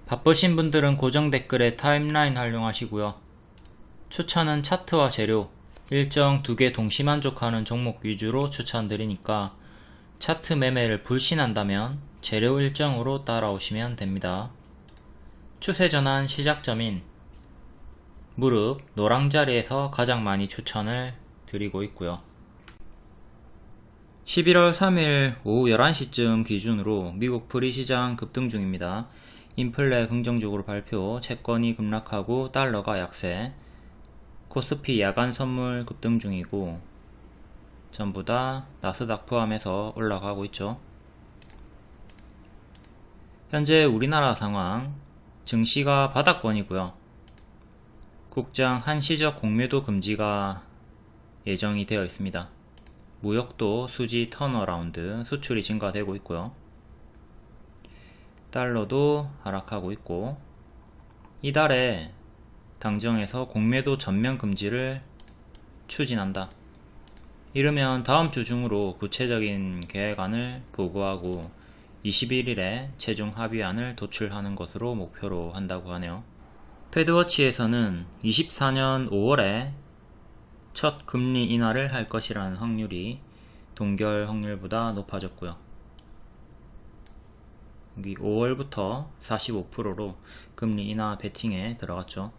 바쁘신 분들은 고정 댓글에 타임라인 활용하시고요. 추천은 차트와 재료, 일정 2개 동시 만족하는 종목 위주로 추천드리니까 차트 매매를 불신한다면 재료 일정으로 따라오시면 됩니다. 추세전환 시작점인 무릎 노랑자리에서 가장 많이 추천을 드리고 있고요. 11월 3일 오후 11시쯤 기준으로 미국 프리시장 급등 중입니다. 인플레 긍정적으로 발표, 채권이 급락하고 달러가 약세, 코스피 야간 선물 급등 중이고 전부 다 나스닥 포함해서 올라가고 있죠. 현재 우리나라 상황, 증시가 바닥권이고요. 국장 한시적 공매도 금지가 예정이 되어 있습니다. 무역도 수지 턴어라운드, 수출이 증가되고 있고요. 달러도 하락하고 있고, 이달에 당정에서 공매도 전면 금지를 추진한다. 이르면 다음 주 중으로 구체적인 계획안을 보고하고 21일에 최종 합의안을 도출하는 것으로 목표로 한다고 하네요. 패드워치에서는 24년 5월에 첫 금리 인하를 할 것이라는 확률이 동결 확률보다 높아졌고요. 여기 5월부터 45%로 금리 인하 베팅에 들어갔죠.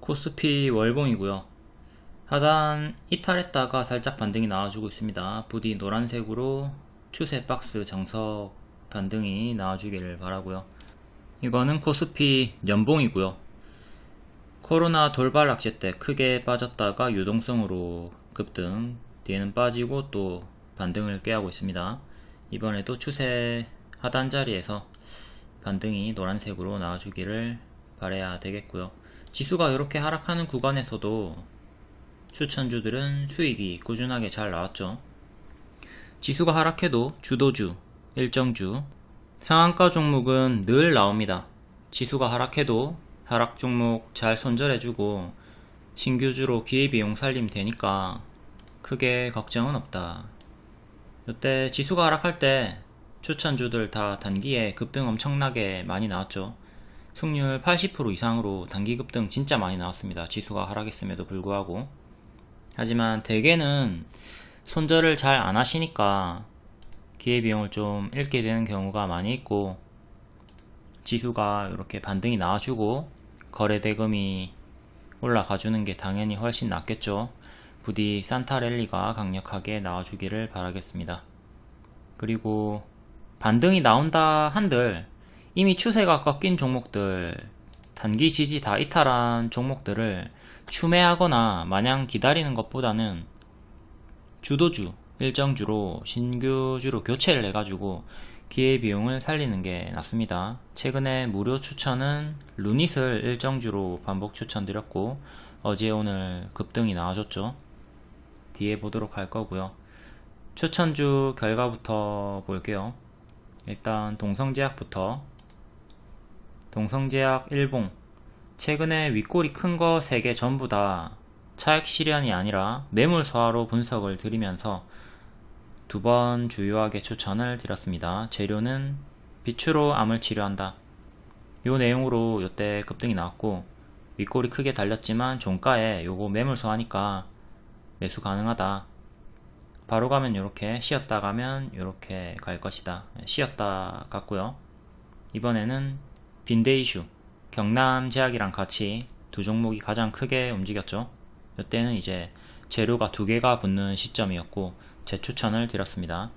코스피 월봉이고요. 하단 이탈했다가 살짝 반등이 나와주고 있습니다. 부디 노란색으로 추세 박스 정석 반등이 나와주기를 바라고요. 이거는 코스피 연봉이고요. 코로나 돌발 악재 때 크게 빠졌다가 유동성으로 급등, 뒤에는 빠지고 또 반등을 꾀하고 있습니다. 이번에도 추세 하단 자리에서 반등이 노란색으로 나와주기를 바라야 되겠고요. 지수가 이렇게 하락하는 구간에서도 추천주들은 수익이 꾸준하게 잘 나왔죠. 지수가 하락해도 주도주, 일정주, 상한가 종목은 늘 나옵니다. 지수가 하락해도 하락 종목 잘 손절해주고 신규주로 기회비용 살림 되니까 크게 걱정은 없다. 이때 지수가 하락할 때 추천주들 다 단기에 급등 엄청나게 많이 나왔죠. 승률 80% 이상으로 단기 급등 진짜 많이 나왔습니다. 지수가 하락했음에도 불구하고. 하지만 대개는 손절을 잘 안 하시니까 기회비용을 좀 잃게 되는 경우가 많이 있고, 지수가 이렇게 반등이 나와주고 거래대금이 올라가주는 게 당연히 훨씬 낫겠죠. 부디 산타랠리가 강력하게 나와주기를 바라겠습니다. 그리고 반등이 나온다 한들 이미 추세가 꺾인 종목들, 단기 지지 다 이탈한 종목들을 추매하거나 마냥 기다리는 것보다는 주도주, 일정주로 신규주로 교체를 해가지고 기회비용을 살리는 게 낫습니다. 최근에 무료 추천은 루닛을 일정주로 반복 추천드렸고 어제 오늘 급등이 나와줬죠. 뒤에 보도록 할 거고요. 추천주 결과부터 볼게요. 일단 동성제약부터. 동성제약 일봉, 최근에 윗골이 큰 거 3개 전부 다 차익 실현이 아니라 매물 소화로 분석을 드리면서 2번 주요하게 추천을 드렸습니다. 재료는 빛으로 암을 치료한다. 요 내용으로 요때 급등이 나왔고, 윗골이 크게 달렸지만 종가에 요거 매물 소화니까 매수 가능하다. 바로 가면 요렇게, 쉬었다 가면 요렇게 갈 것이다. 쉬었다 갔고요. 이번에는 빈대이슈, 경남제약이랑 같이 두 종목이 가장 크게 움직였죠. 이때는 이제 재료가 2개가 붙는 시점이었고 재추천을 드렸습니다.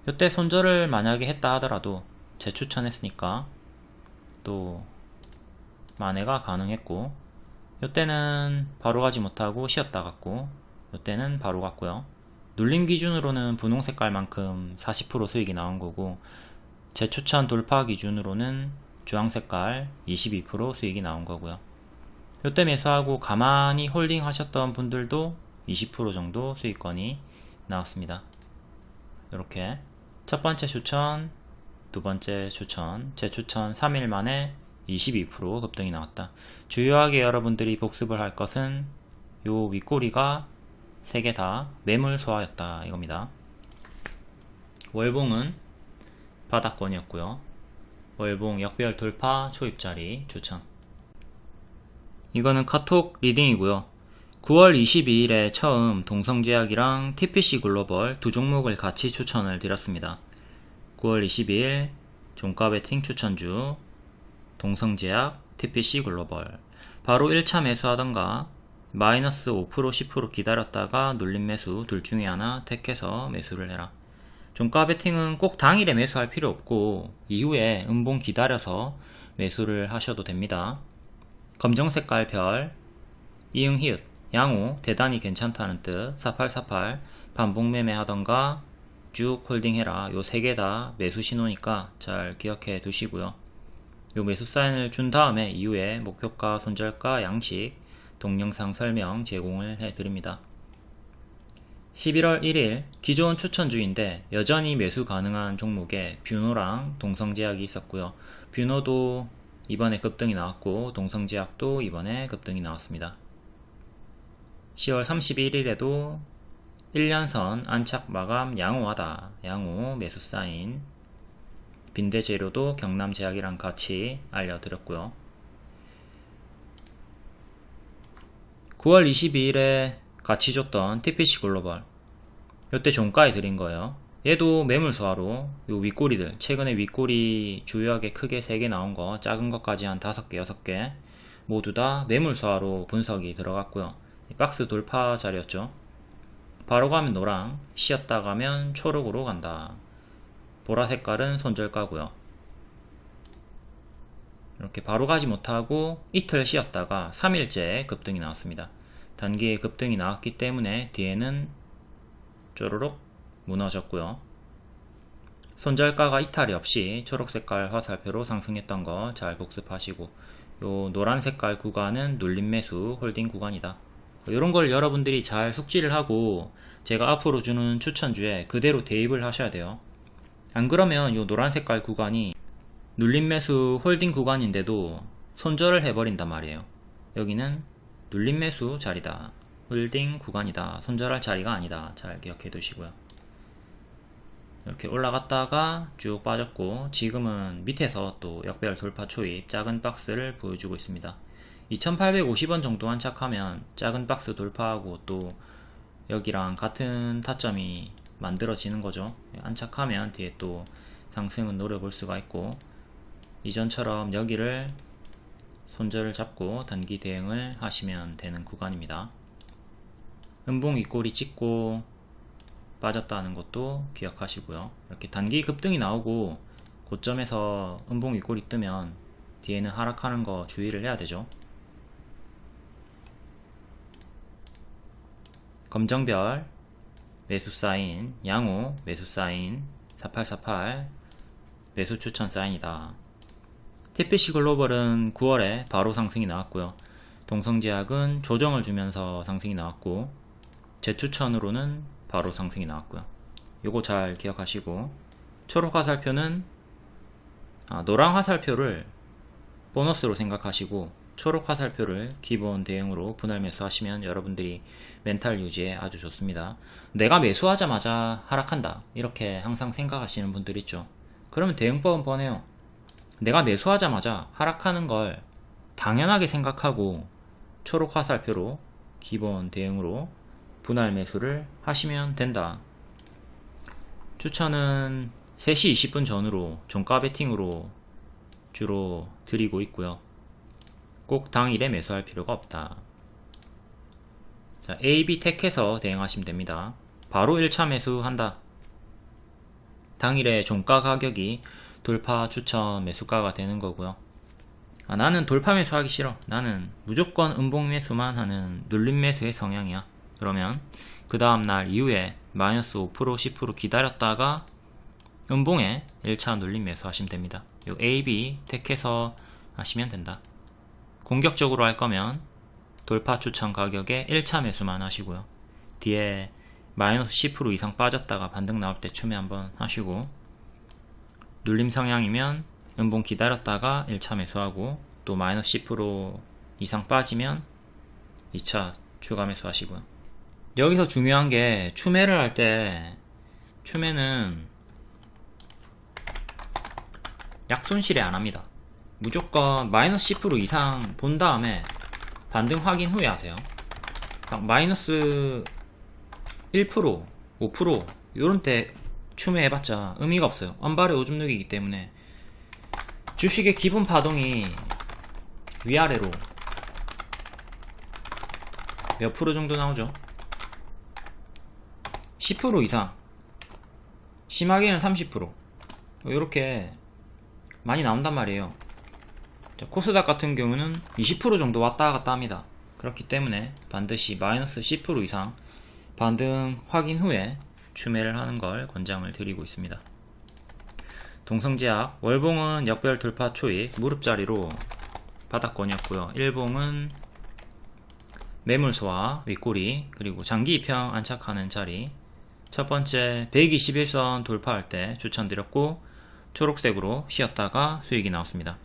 이때 손절을 만약에 했다 하더라도 재추천했으니까 또 만회가 가능했고, 이때는 바로 가지 못하고 쉬었다 갔고, 이때는 바로 갔고요. 눌림 기준으로는 분홍 색깔만큼 40% 수익이 나온 거고, 재추천 돌파 기준으로는 주황색깔 22% 수익이 나온 거고요. 이때 매수하고 가만히 홀딩 하셨던 분들도 20% 정도 수익권이 나왔습니다. 이렇게 첫 번째 추천, 두 번째 추천, 재추천 3일 만에 22% 급등이 나왔다. 주요하게 여러분들이 복습을 할 것은 요 윗꼬리가 3개 다 매물 소화였다 이겁니다. 월봉은 바닥권이었고요. 월봉 역별 돌파 초입자리 추천. 이거는 카톡 리딩이고요. 9월 22일에 처음 동성제약이랑 TPC 글로벌 두 종목을 같이 추천을 드렸습니다. 9월 22일 종가 베팅 추천주 동성제약 TPC 글로벌, 바로 1차 매수하던가 마이너스 5% 10% 기다렸다가 눌림 매수 둘 중에 하나 택해서 매수를 해라. 종가 베팅은 꼭 당일에 매수할 필요 없고 이후에 음봉 기다려서 매수를 하셔도 됩니다. 검정색깔 별, 이응 히읗, 양호 대단히 괜찮다는 뜻. 4848 반복 매매 하던가 쭉 홀딩해라. 요 세 개 다 매수 신호니까 잘 기억해 두시고요. 요 매수 사인을 준 다음에 이후에 목표가, 손절가, 양식 동영상 설명 제공을 해드립니다. 11월 1일 기존 추천주인데 여전히 매수 가능한 종목에 뷰노랑 동성제약이 있었고요. 뷰노도 이번에 급등이 나왔고 동성제약도 이번에 급등이 나왔습니다. 10월 31일에도 1년선 안착 마감 양호하다. 양호 매수 사인. 빈대재료도 경남제약이랑 같이 알려드렸고요. 9월 22일에 같이 줬던 TPC 글로벌, 이때 종가에 드린 거예요. 얘도 매물 소화로 요 윗꼬리들, 최근에 윗꼬리 주요하게 크게 3개 나온 거, 작은 것까지 한 5개 6개 모두 다 매물 소화로 분석이 들어갔고요. 박스 돌파 자리였죠. 바로 가면 노랑, 쉬었다 가면 초록으로 간다. 보라 색깔은 손절가고요. 이렇게 바로 가지 못하고 이틀 쉬었다가 3일째 급등이 나왔습니다. 단기에 급등이 나왔기 때문에 뒤에는 쪼르륵 무너졌고요. 손절가가 이탈이 없이 초록색깔 화살표로 상승했던 거 잘 복습하시고, 요 노란색깔 구간은 눌림 매수 홀딩 구간이다. 이런 걸 여러분들이 잘 숙지를 하고 제가 앞으로 주는 추천주에 그대로 대입을 하셔야 돼요. 안 그러면 요 노란색깔 구간이 눌림 매수 홀딩 구간인데도 손절을 해버린단 말이에요. 여기는 눌림 매수 자리다, 홀딩 구간이다, 손절할 자리가 아니다. 잘 기억해 두시고요. 이렇게 올라갔다가 쭉 빠졌고 지금은 밑에서 또 역배열 돌파 초입 작은 박스를 보여주고 있습니다. 2850원 정도 안착하면 작은 박스 돌파하고 또 여기랑 같은 타점이 만들어지는 거죠. 안착하면 뒤에 또 상승은 노려볼 수가 있고, 이전처럼 여기를 손절을 잡고 단기 대응을 하시면 되는 구간입니다. 음봉 윗꼬리 찍고 빠졌다는 것도 기억하시고요. 이렇게 단기 급등이 나오고 고점에서 음봉 윗꼬리 뜨면 뒤에는 하락하는 거 주의를 해야 되죠. 검정별 매수 사인, 양호 매수 사인, 4848 매수 추천 사인이다. TPC 글로벌은 9월에 바로 상승이 나왔고요. 동성제약은 조정을 주면서 상승이 나왔고, 제 추천으로는 바로 상승이 나왔고요. 요거 잘 기억하시고, 초록 화살표는 노랑 화살표를 보너스로 생각하시고 초록 화살표를 기본 대응으로 분할 매수하시면 여러분들이 멘탈 유지에 아주 좋습니다. 내가 매수하자마자 하락한다 이렇게 항상 생각하시는 분들 있죠. 그러면 대응법은 뻔해요. 내가 매수하자마자 하락하는 걸 당연하게 생각하고 초록 화살표로 기본 대응으로 분할 매수를 하시면 된다. 추천은 3시 20분 전후로 종가 베팅으로 주로 드리고 있고요. 꼭 당일에 매수할 필요가 없다. 자, A, B 택해서 대응하시면 됩니다. 바로 1차 매수한다. 당일에 종가 가격이 돌파 추천 매수가가 되는 거고요. 나는 돌파 매수하기 싫어. 나는 무조건 음봉 매수만 하는 눌림 매수의 성향이야. 그러면 그 다음날 이후에 마이너스 5% 10% 기다렸다가 음봉에 1차 눌림 매수 하시면 됩니다. 요 A, B 택해서 하시면 된다. 공격적으로 할 거면 돌파 추천 가격에 1차 매수만 하시고요. 뒤에 마이너스 10% 이상 빠졌다가 반등 나올 때 추매 한번 하시고, 눌림 성향이면 음봉 기다렸다가 1차 매수하고, 또 마이너스 10% 이상 빠지면 2차 추가 매수 하시고요. 여기서 중요한 게 추매를 할 때, 추매는 약손실에 안합니다. 무조건 마이너스 10% 이상 본 다음에 반등 확인 후에 하세요. 마이너스 1%, 5% 요런 때 추매해봤자 의미가 없어요. 언발의 오줌 누기이기 때문에. 주식의 기본 파동이 위아래로 몇 프로 정도 나오죠? 10% 이상, 심하게는 30% 이렇게 많이 나온단 말이에요. 코스닥 같은 경우는 20% 정도 왔다 갔다 합니다. 그렇기 때문에 반드시 마이너스 10% 이상 반등 확인 후에 추매를 하는 걸 권장을 드리고 있습니다. 동성제약, 월봉은 역별 돌파 초입 무릎자리로 바닥권이었고요. 일봉은 매물 소화 윗꼬리, 그리고 장기 입형 안착하는 자리. 첫 번째 121선 돌파할 때 추천드렸고 초록색으로 쉬었다가 수익이 나왔습니다.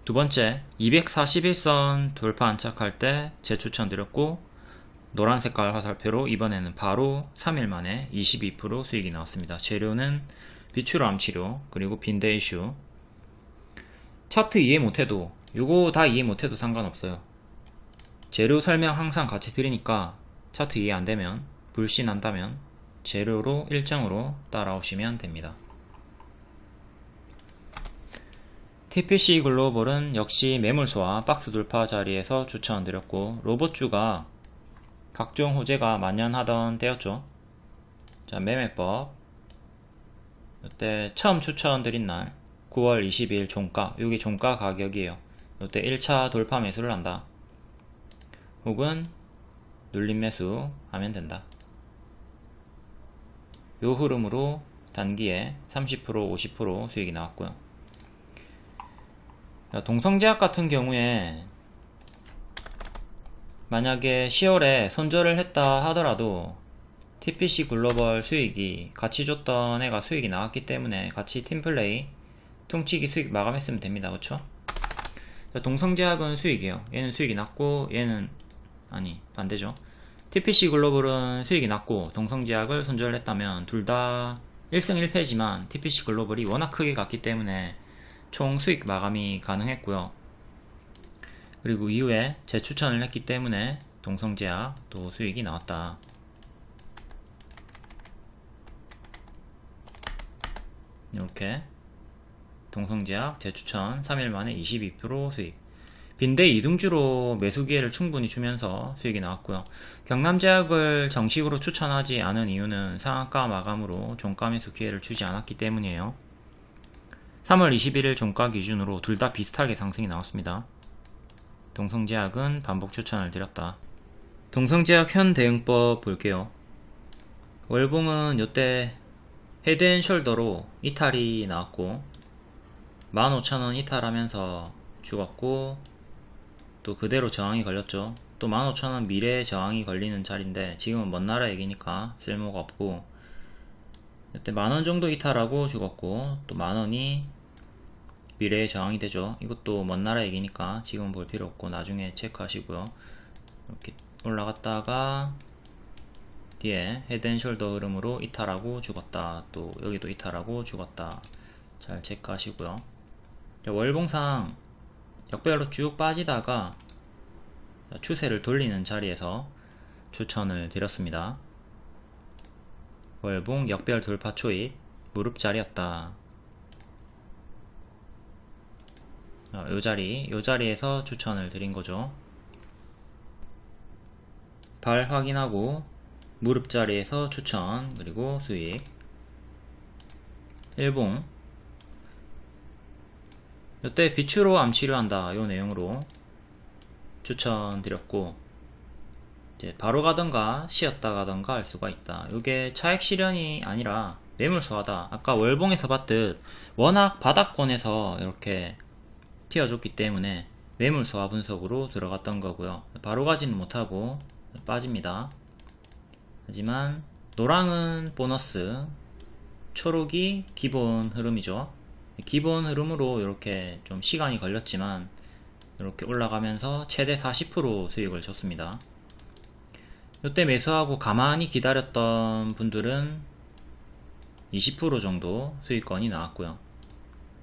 두 번째 241선 돌파 안착할 때 재추천드렸고 노란 색깔 화살표로 이번에는 바로 3일 만에 22% 수익이 나왔습니다. 재료는 비추로 암치료, 그리고 빈대 이슈. 차트 이해 못해도, 요거 다 이해 못해도 상관없어요. 재료 설명 항상 같이 드리니까 차트 이해 안되면, 불신한다면 재료로 일정으로 따라오시면 됩니다. TPC 글로벌은 역시 매물소와 박스 돌파 자리에서 추천드렸고 로봇주가 각종 호재가 만연하던 때였죠. 자, 매매법 이때 처음 추천드린 날 9월 20일 종가, 여기 종가 가격이에요. 이때 1차 돌파 매수를 한다, 혹은 눌림 매수 하면 된다. 요 흐름으로 단기에 30% 50% 수익이 나왔고요. 동성제약 같은 경우에 만약에 10월에 손절을 했다 하더라도 TPC 글로벌 수익이 같이 줬던 애가 수익이 나왔기 때문에 같이 팀플레이 퉁치기 수익 마감했으면 됩니다. 그쵸? 동성제약은 수익이에요. 얘는 수익이 났고 얘는 아니 반대죠. TPC 글로벌은 수익이 났고 동성제약을 손절을 했다면 둘 다 1승 1패지만 TPC 글로벌이 워낙 크게 갔기 때문에 총 수익 마감이 가능했고요. 그리고 이후에 재추천을 했기 때문에 동성제약 또 수익이 나왔다. 이렇게 동성제약 재추천 3일 만에 22% 수익. 빈대 이등주로 매수 기회를 충분히 주면서 수익이 나왔고요. 경남제약을 정식으로 추천하지 않은 이유는 상한가 마감으로 종가 매수 기회를 주지 않았기 때문이에요. 3월 21일 종가 기준으로 둘 다 비슷하게 상승이 나왔습니다. 동성제약은 반복 추천을 드렸다. 동성제약 현 대응법 볼게요. 월봉은 이때 헤드앤숄더로 이탈이 나왔고 15,000원 이탈하면서 죽었고 또 그대로 저항이 걸렸죠. 또 15,000원 미래에 저항이 걸리는 자리인데 지금은 먼 나라 얘기니까 쓸모가 없고 이때 만원 정도 이탈하고 죽었고 또 만원이 미래에 저항이 되죠. 이것도 먼 나라 얘기니까 지금은 볼 필요 없고 나중에 체크하시고요. 이렇게 올라갔다가 뒤에 헤드앤숄더 흐름으로 이탈하고 죽었다. 또 여기도 이탈하고 죽었다. 잘 체크하시고요. 월봉상 역별로 쭉 빠지다가 추세를 돌리는 자리에서 추천을 드렸습니다. 월봉 역별 돌파 초입 무릎 자리였다. 요 자리에서 추천을 드린 거죠. 발 확인하고 무릎 자리에서 추천, 그리고 수익. 일봉 이때 비추로 암치료한다 요 내용으로 추천드렸고 이제 바로 가던가 쉬었다 가던가 할 수가 있다. 요게 차익 실현이 아니라 매물 소화다. 아까 월봉에서 봤듯 워낙 바닥권에서 이렇게 튀어줬기 때문에 매물 소화 분석으로 들어갔던 거고요. 바로 가지는 못하고 빠집니다. 하지만 노랑은 보너스, 초록이 기본 흐름이죠. 기본 흐름으로 이렇게 좀 시간이 걸렸지만 이렇게 올라가면서 최대 40% 수익을 줬습니다. 이때 매수하고 가만히 기다렸던 분들은 20% 정도 수익권이 나왔고요.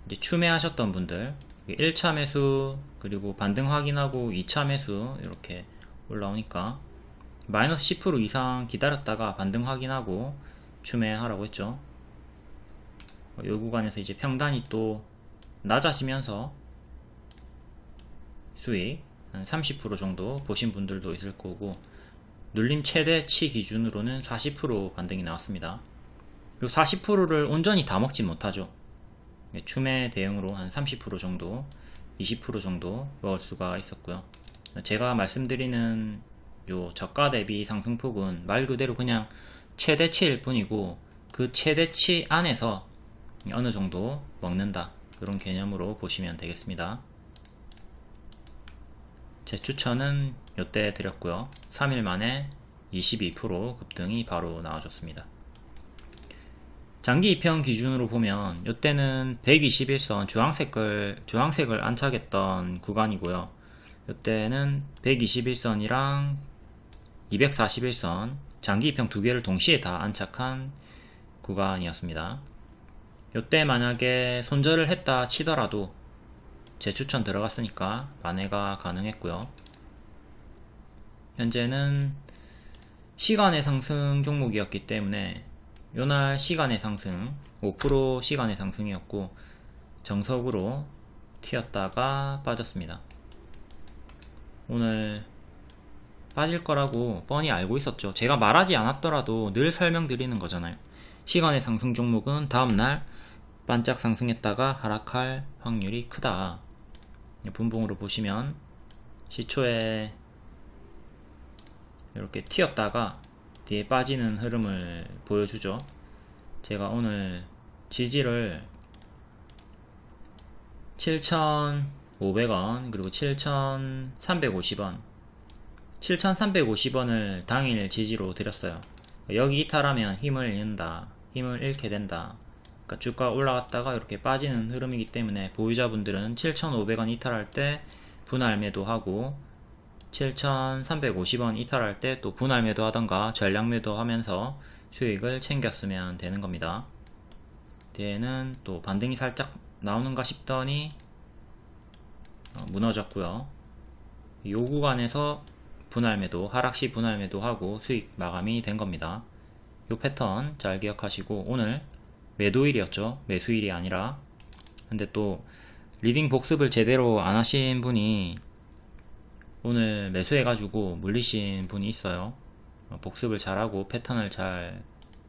이제 추매하셨던 분들 1차 매수 그리고 반등 확인하고 2차 매수 이렇게 올라오니까 마이너스 10% 이상 기다렸다가 반등 확인하고 추매하라고 했죠. 이 구간에서 이제 평단이 또 낮아지면서 수익 한 30% 정도 보신 분들도 있을 거고, 눌림 최대치 기준으로는 40% 반등이 나왔습니다. 이 40%를 온전히 다 먹지 못하죠. 추매 대응으로 한 30% 정도 20% 정도 먹을 수가 있었고요. 제가 말씀드리는 요 저가 대비 상승폭은 말 그대로 그냥 최대치일 뿐이고, 그 최대치 안에서 어느 정도 먹는다, 이런 개념으로 보시면 되겠습니다. 제 추천은 요때 드렸고요. 3일 만에 22% 급등이 바로 나와줬습니다. 장기 입형 기준으로 보면 요때는 121선 주황색을 안착했던 구간이고요. 요때는 121선이랑 241선 장기 입형 두 개를 동시에 다 안착한 구간이었습니다. 요때 만약에 손절을 했다 치더라도 제 추천 들어갔으니까 만회가 가능했고요. 현재는 시간의 상승 종목이었기 때문에 요날 시간의 상승 5% 시간의 상승이었고 정석으로 튀었다가 빠졌습니다. 오늘 빠질 거라고 뻔히 알고 있었죠. 제가 말하지 않았더라도 늘 설명드리는 거잖아요. 시간의 상승 종목은 다음날 반짝 상승했다가 하락할 확률이 크다. 분봉으로 보시면 시초에 이렇게 튀었다가 뒤에 빠지는 흐름을 보여주죠. 제가 오늘 지지를 7,500원 그리고 7,350원 7,350원을 당일 지지로 드렸어요. 여기 이탈하면 힘을 잃는다, 힘을 잃게 된다. 그러니까 주가 올라갔다가 이렇게 빠지는 흐름이기 때문에 보유자분들은 7,500원 이탈할 때 분할 매도하고 7,350원 이탈할 때 또 분할 매도 하던가 전량 매도 하면서 수익을 챙겼으면 되는 겁니다. 뒤에는 또 반등이 살짝 나오는가 싶더니 무너졌고요. 이 구간에서 분할 매도, 하락시 분할 매도하고 수익 마감이 된 겁니다. 이 패턴 잘 기억하시고, 오늘 매도일이었죠. 매수일이 아니라. 근데 또 리딩 복습을 제대로 안 하신 분이 오늘 매수해가지고 물리신 분이 있어요. 복습을 잘하고 패턴을 잘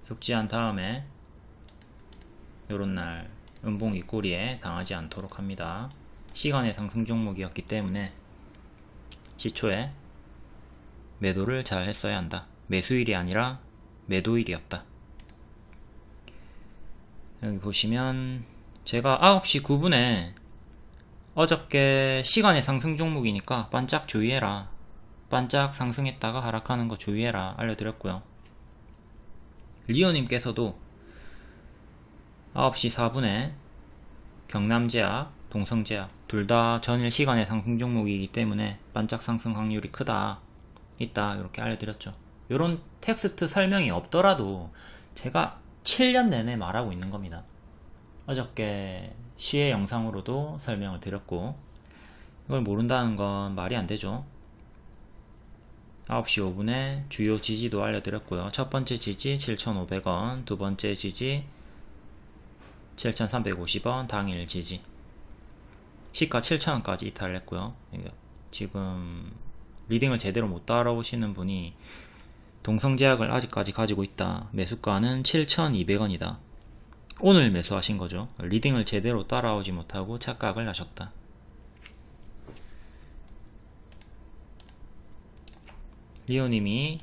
숙지한 다음에 요런날 음봉 윗꼬리에 당하지 않도록 합니다. 시간의 상승 종목이었기 때문에 시초에 매도를 잘 했어야 한다. 매수일이 아니라 매도일이었다. 여기 보시면 제가 9시 9분에 어저께 시간의 상승 종목이니까 반짝 주의해라, 반짝 상승했다가 하락하는 거 주의해라 알려드렸고요. 리오님께서도 9시 4분에 경남제약, 동성제약 둘 다 전일 시간의 상승 종목이기 때문에 반짝 상승 확률이 있다 이렇게 알려드렸죠. 이런 텍스트 설명이 없더라도 제가 7년 내내 말하고 있는 겁니다. 어저께 시의 영상으로도 설명을 드렸고, 이걸 모른다는 건 말이 안 되죠. 9시 5분에 주요 지지도 알려드렸고요. 첫 번째 지지 7,500원, 두 번째 지지 7,350원, 당일 지지. 시가 7,000원까지 이탈을 했고요. 지금 리딩을 제대로 못 따라오시는 분이 동성제약을 아직까지 가지고 있다, 매수가는 7,200원이다. 오늘 매수하신 거죠. 리딩을 제대로 따라오지 못하고 착각을 하셨다. 리오님이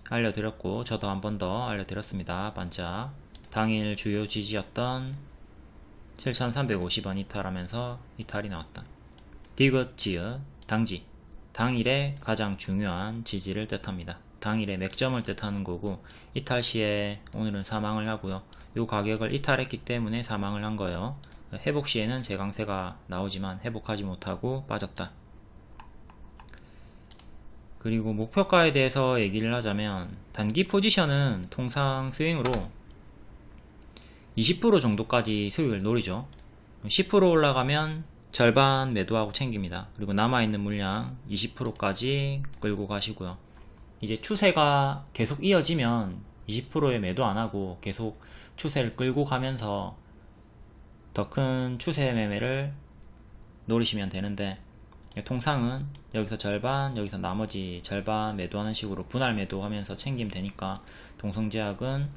알려드렸고 저도 한 번 더 알려드렸습니다. 반짝 당일 주요 지지였던 7,350원 이탈하면서 이탈이 나왔다. 디귿 지읒 당지, 당일의 가장 중요한 지지를 뜻합니다. 당일의 맥점을 뜻하는 거고, 이탈 시에 오늘은 사망을 하고요. 이 가격을 이탈했기 때문에 사망을 한 거예요. 회복 시에는 재강세가 나오지만 회복하지 못하고 빠졌다. 그리고 목표가에 대해서 얘기를 하자면, 단기 포지션은 통상 스윙으로 20% 정도까지 수익을 노리죠. 10% 올라가면 절반 매도하고 챙깁니다. 그리고 남아있는 물량 20%까지 끌고 가시고요. 이제 추세가 계속 이어지면 20%에 매도 안하고 계속 추세를 끌고 가면서 더 큰 추세 매매를 노리시면 되는데, 통상은 여기서 절반, 여기서 나머지 절반 매도하는 식으로 분할 매도하면서 챙기면 되니까, 동성제약은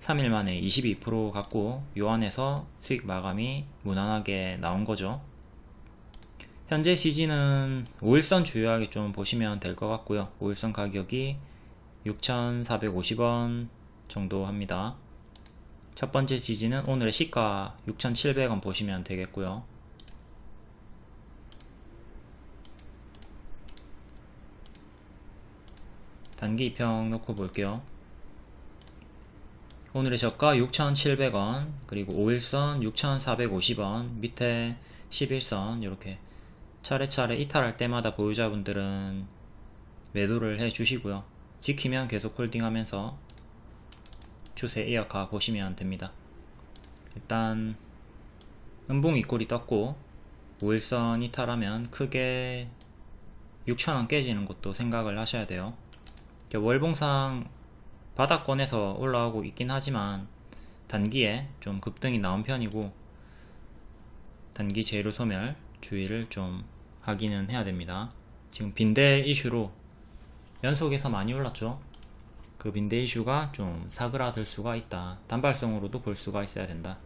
3일 만에 22% 갖고 요 안에서 수익 마감이 무난하게 나온 거죠. 현재 지지는 5일선 주요하게 좀 보시면 될 것 같고요. 5일선 가격이 6,450원 정도 합니다. 첫 번째 지지는 오늘의 시가 6,700원 보시면 되겠고요. 단기 2평 놓고 볼게요. 오늘의 저가 6,700원, 그리고 5일선 6,450원, 밑에 11선 이렇게 차례차례 이탈할 때마다 보유자분들은 매도를 해 주시고요. 지키면 계속 홀딩하면서 추세 이어가 보시면 됩니다. 일단 음봉 윗골이 떴고 5일선 이탈하면 크게 6,000원 깨지는 것도 생각을 하셔야 돼요. 월봉상 바닥권에서 올라오고 있긴 하지만 단기에 좀 급등이 나온 편이고, 단기 재료 소멸 주의를 좀 하기는 해야 됩니다. 지금 빈대 이슈로 연속해서 많이 올랐죠. 그 빈대 이슈가 좀 사그라들 수가 있다. 단발성으로도 볼 수가 있어야 된다.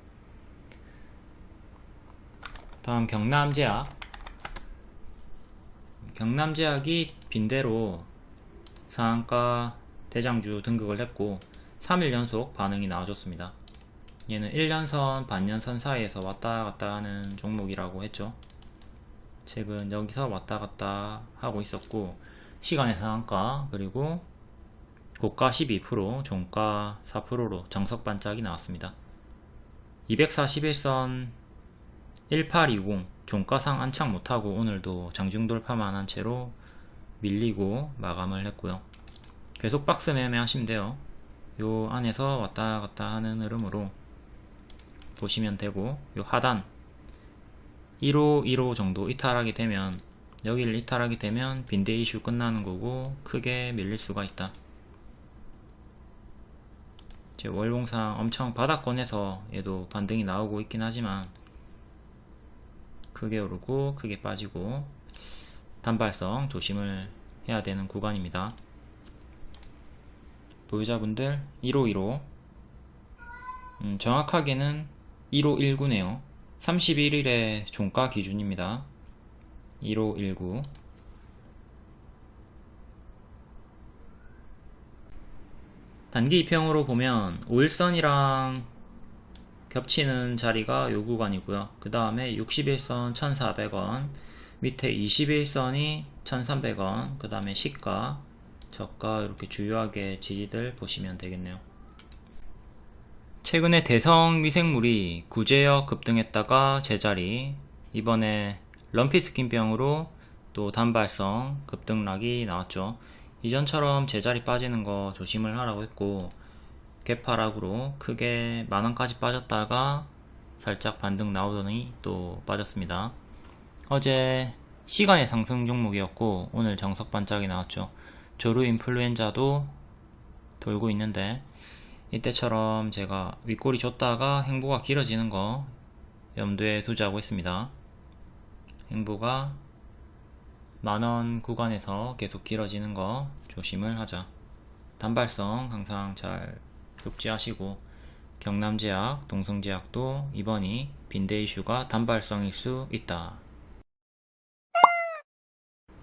다음 경남제약. 경남제약이 빈대로 상한가 대장주 등극을 했고 3일 연속 반응이 나와줬습니다. 얘는 1년선, 반년선 사이에서 왔다 갔다 하는 종목이라고 했죠. 최근 여기서 왔다 갔다 하고 있었고, 시간의 상한가, 그리고 고가 12%, 종가 4%로 정석 반짝이 나왔습니다. 241선 1820 종가상 안착 못하고 오늘도 장중 돌파만 한 채로 밀리고 마감을 했고요. 계속 박스 매매 하시면 돼요. 요 안에서 왔다 갔다 하는 흐름으로 보시면 되고, 요 하단 1515 정도 이탈하게 되면, 여기를 이탈하게 되면 빈대 이슈 끝나는 거고 크게 밀릴 수가 있다. 월봉상 엄청 바닥권에서 얘도 반등이 나오고 있긴 하지만 크게 오르고 크게 빠지고 단발성 조심을 해야 되는 구간입니다. 보유자분들 1515, 정확하게는 1519네요 31일의 종가 기준입니다. 1519. 단기 2평으로 보면 5일선이랑 겹치는 자리가 요 구간이고요. 그 다음에 61선 1,400원, 밑에 21선이 1,300원, 그 다음에 시가, 저가 이렇게 주요하게 지지들 보시면 되겠네요. 최근에 대성 미생물이 구제역 급등했다가 제자리, 이번에 럼피스킨병으로 또 단발성 급등락이 나왔죠. 이전처럼 제자리 빠지는 거 조심을 하라고 했고, 개파락으로 크게 만원까지 빠졌다가 살짝 반등 나오더니 또 빠졌습니다. 어제 시간의 상승 종목이었고 오늘 정석 반짝이 나왔죠. 조류 인플루엔자도 돌고 있는데, 이때처럼 제가 윗골이 줬다가 행보가 길어지는 거 염두에 두자고 했습니다. 행보가 만원 구간에서 계속 길어지는 거 조심을 하자. 단발성 항상 잘 숙지하시고, 경남제약, 동성제약도 이번이 빈대 이슈가 단발성일 수 있다.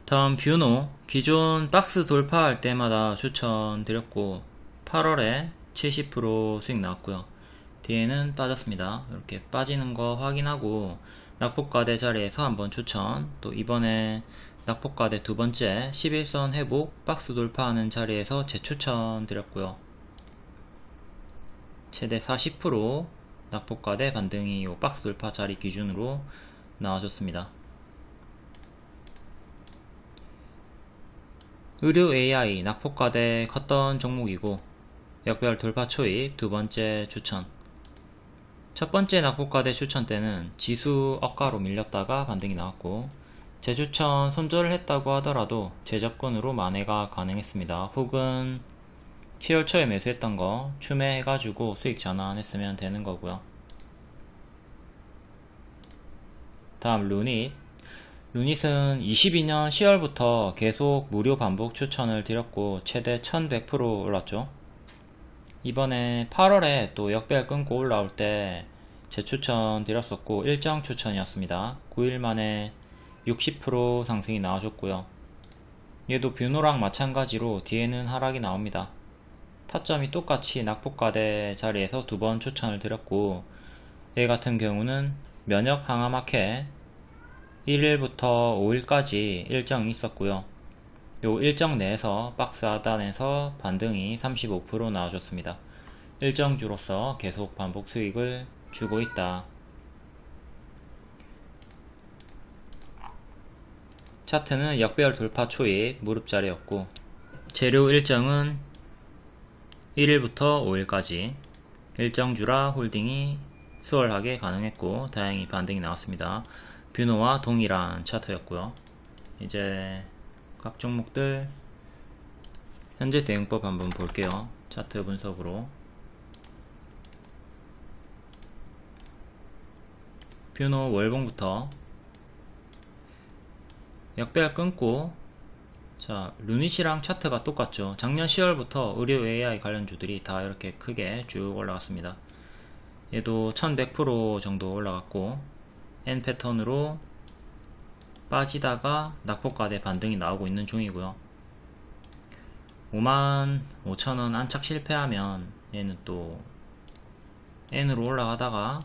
다음 뷰노, 기존 박스 돌파할 때마다 추천드렸고 8월에 70% 수익 나왔고요. 뒤에는 빠졌습니다. 이렇게 빠지는 거 확인하고 낙폭과대 자리에서 한번 추천, 또 이번에 낙폭과대 두 번째 11선 회복 박스 돌파하는 자리에서 재추천 드렸고요. 최대 40% 낙폭과대 반등이 요 박스 돌파 자리 기준으로 나와줬습니다. 의료 AI 낙폭과대 컸던 종목이고 역별 돌파 초입 두 번째 추천. 첫 번째 낙폭과대 추천 때는 지수 억가로 밀렸다가 반등이 나왔고, 재추천 손절을 했다고 하더라도 재접근으로 만회가 가능했습니다. 혹은 10월 초에 매수했던 거 추매해가지고 수익 전환했으면 되는 거고요. 다음 루닛. 루닛은 22년 10월부터 계속 무료 반복 추천을 드렸고 최대 1100% 올랐죠. 이번에 8월에 또 역배열 끊고 올라올 때 재추천 드렸었고 일정 추천이었습니다. 9일 만에 60% 상승이 나와줬고요. 얘도 뷰노랑 마찬가지로 뒤에는 하락이 나옵니다. 타점이 똑같이 낙폭과대 자리에서 두 번 추천을 드렸고, 얘 같은 경우는 면역 항암학회 1일부터 5일까지 일정이 있었고요. 요 일정 내에서 박스 하단에서 반등이 35% 나와줬습니다. 일정주로서 계속 반복 수익을 주고 있다. 차트는 역배열 돌파 초입 무릎자리였고, 재료 일정은 1일부터 5일까지 일정주라 홀딩이 수월하게 가능했고 다행히 반등이 나왔습니다. 뷰노와 동일한 차트였고요. 이제 각 종목들 현재 대응법 한번 볼게요. 차트 분석으로. 뷰노 월봉부터 역배열 끊고, 자, 루닛이랑 차트가 똑같죠. 작년 10월부터 의료 AI 관련주들이 다 이렇게 크게 쭉 올라갔습니다. 얘도 1100% 정도 올라갔고, N 패턴으로 빠지다가 낙폭과대 반등이 나오고 있는 중이고요. 55,000원 안착 실패하면 얘는 또 N으로 올라가다가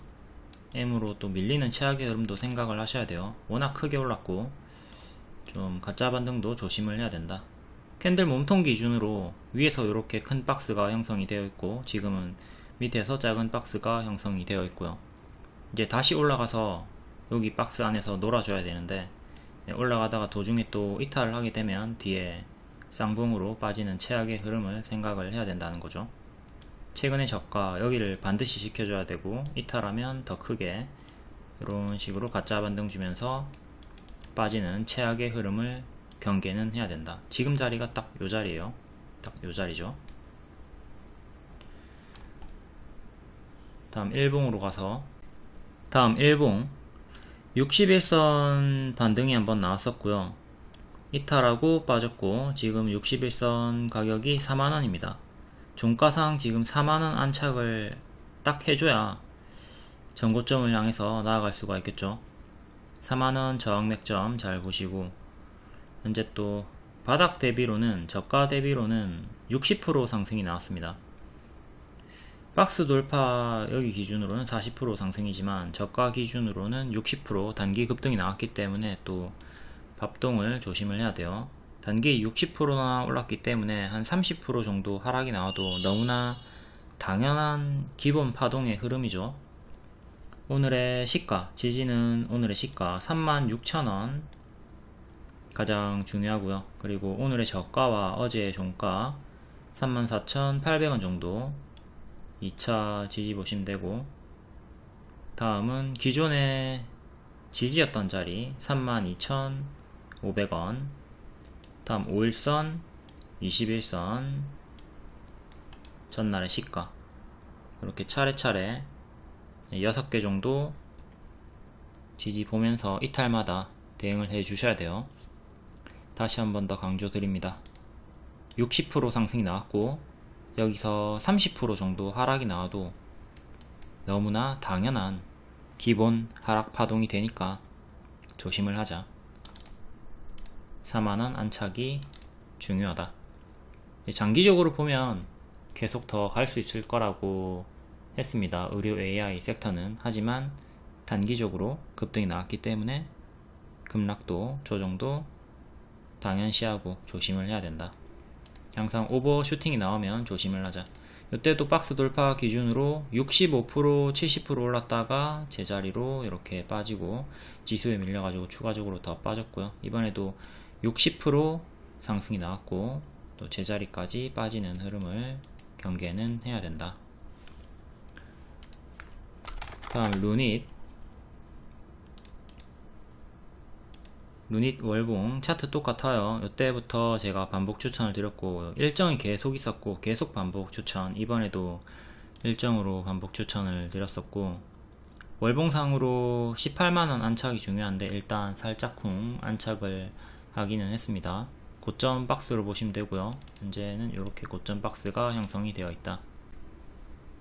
M으로 또 밀리는 최악의 흐름도 생각을 하셔야 돼요. 워낙 크게 올랐고 좀 가짜 반등도 조심을 해야 된다. 캔들 몸통 기준으로 위에서 이렇게 큰 박스가 형성이 되어 있고 지금은 밑에서 작은 박스가 형성이 되어 있고요. 이제 다시 올라가서 여기 박스 안에서 놀아줘야 되는데 올라가다가 도중에 또 이탈을 하게 되면 뒤에 쌍봉으로 빠지는 최악의 흐름을 생각을 해야 된다는 거죠. 최근의 저가 여기를 반드시 지켜줘야 되고, 이탈하면 더 크게 이런 식으로 가짜 반등 주면서 빠지는 최악의 흐름을 경계는 해야 된다. 지금 자리가 딱 요 자리에요. 딱 요 자리죠. 다음 일봉으로 가서, 다음 일봉 61선 반등이 한번 나왔었고요. 이탈하고 빠졌고 지금 61선 가격이 4만원입니다. 종가상 지금 4만원 안착을 딱 해줘야 전고점을 향해서 나아갈 수가 있겠죠. 4만원 저항 맥점 잘 보시고, 현재 또 바닥 대비로는, 저가 대비로는 60% 상승이 나왔습니다. 박스 돌파 여기 기준으로는 40% 상승이지만 저가 기준으로는 60% 단기 급등이 나왔기 때문에 또 밥동을 조심을 해야 돼요. 단기 60%나 올랐기 때문에 한 30% 정도 하락이 나와도 너무나 당연한 기본 파동의 흐름이죠. 오늘의 시가, 지지는 오늘의 시가 36,000원 가장 중요하고요. 그리고 오늘의 저가와 어제의 종가 34,800원 정도 2차 지지 보시면 되고, 다음은 기존의 지지였던 자리 32,500원, 다음 5일선, 21선, 전날의 시가, 이렇게 차례차례 6개 정도 지지 보면서 이탈마다 대응을 해 주셔야 돼요. 다시 한 번 더 강조 드립니다. 60% 상승이 나왔고 여기서 30% 정도 하락이 나와도 너무나 당연한 기본 하락 파동이 되니까 조심을 하자. 4만원 안착이 중요하다. 장기적으로 보면 계속 더 갈 수 있을 거라고 했습니다. 의료 AI 섹터는. 하지만 단기적으로 급등이 나왔기 때문에 급락도 조정도 당연시하고 조심을 해야 된다. 항상 오버슈팅이 나오면 조심을 하자. 이때도 박스 돌파 기준으로 65% 70% 올랐다가 제자리로 이렇게 빠지고 지수에 밀려가지고 추가적으로 더 빠졌고요. 이번에도 60% 상승이 나왔고 또 제자리까지 빠지는 흐름을 경계는 해야 된다. 다음 루닛 월봉 차트 똑같아요. 이때부터 제가 반복 추천을 드렸고 일정이 계속 있었고 계속 반복 추천, 이번에도 일정으로 반복 추천을 드렸었고 월봉상으로 18만원 안착이 중요한데 일단 살짝쿵 안착을 하기는 했습니다. 고점 박스로 보시면 되고요. 현재는 이렇게 고점 박스가 형성이 되어 있다.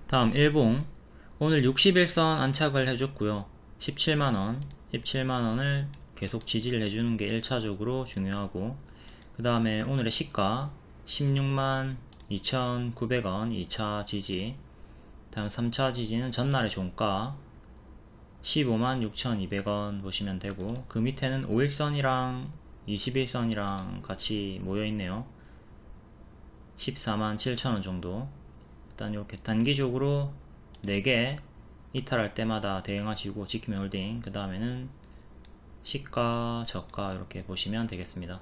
다음 일봉, 오늘 61선 안착을 해줬고요. 17만원을 계속 지지를 해주는 게 1차적으로 중요하고, 그 다음에 오늘의 시가 16만 2,900원 2차 지지, 다음 3차 지지는 전날의 종가 15만 6,200원 보시면 되고, 그 밑에는 5일선이랑 21선이랑 같이 모여있네요. 14만 7천원 정도. 일단 이렇게 단기적으로 4개 이탈할 때마다 대응하시고 지키면 홀딩, 그 다음에는 시가 저가 이렇게 보시면 되겠습니다.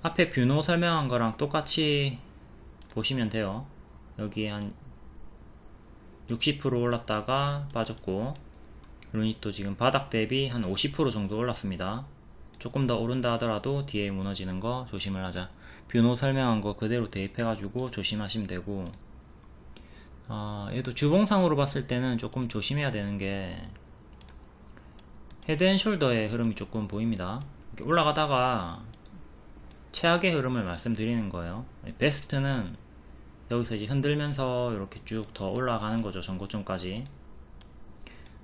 앞에 뷰노 설명한 거랑 똑같이 보시면 돼요. 여기 한 60% 올랐다가 빠졌고, 루닛도 지금 바닥 대비 한 50% 정도 올랐습니다. 조금 더 오른다 하더라도 뒤에 무너지는 거 조심을 하자. 뷰노 설명한 거 그대로 대입해 가지고 조심하시면 되고, 얘도 주봉상으로 봤을 때는 조금 조심해야 되는 게 헤드앤숄더의 흐름이 조금 보입니다. 이렇게 올라가다가 최악의 흐름을 말씀드리는 거예요. 베스트는 여기서 이제 흔들면서 이렇게 쭉 더 올라가는 거죠. 전고점까지.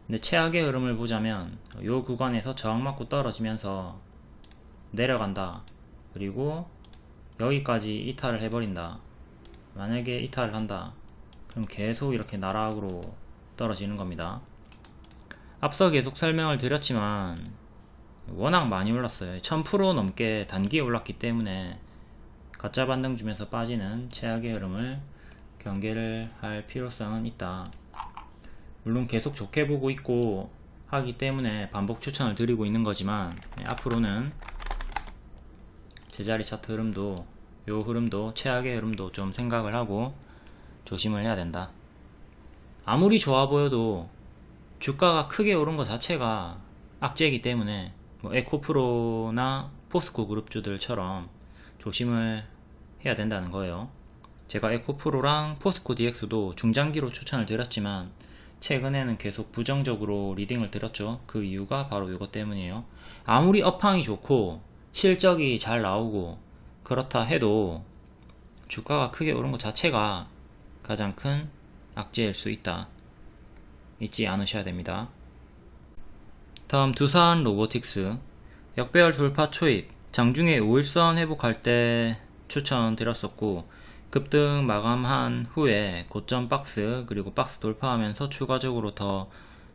근데 최악의 흐름을 보자면 이 구간에서 저항 맞고 떨어지면서 내려간다. 그리고 여기까지 이탈을 해버린다. 만약에 이탈을 한다. 그럼 계속 이렇게 나락으로 떨어지는 겁니다. 앞서 계속 설명을 드렸지만 워낙 많이 올랐어요. 1000% 넘게 단기에 올랐기 때문에 가짜 반등 주면서 빠지는 최악의 흐름을 경계를 할 필요성은 있다. 물론 계속 좋게 보고 있고 하기 때문에 반복 추천을 드리고 있는 거지만, 앞으로는 제자리 차트 흐름도, 요 흐름도, 최악의 흐름도 좀 생각을 하고 조심을 해야 된다. 아무리 좋아 보여도 주가가 크게 오른 것 자체가 악재이기 때문에 에코프로나 포스코 그룹주들처럼 조심을 해야 된다는 거예요. 제가 에코프로랑 포스코 DX도 중장기로 추천을 드렸지만 최근에는 계속 부정적으로 리딩을 드렸죠. 그 이유가 바로 이것 때문이에요. 아무리 업황이 좋고 실적이 잘 나오고 그렇다 해도 주가가 크게 오른 것 자체가 가장 큰 악재일 수 있다. 잊지 않으셔야 됩니다. 다음 두산 로보틱스, 역배열 돌파 초입, 장중에 5일선 회복할 때 추천드렸었고 급등 마감한 후에 고점 박스, 그리고 박스 돌파하면서 추가적으로 더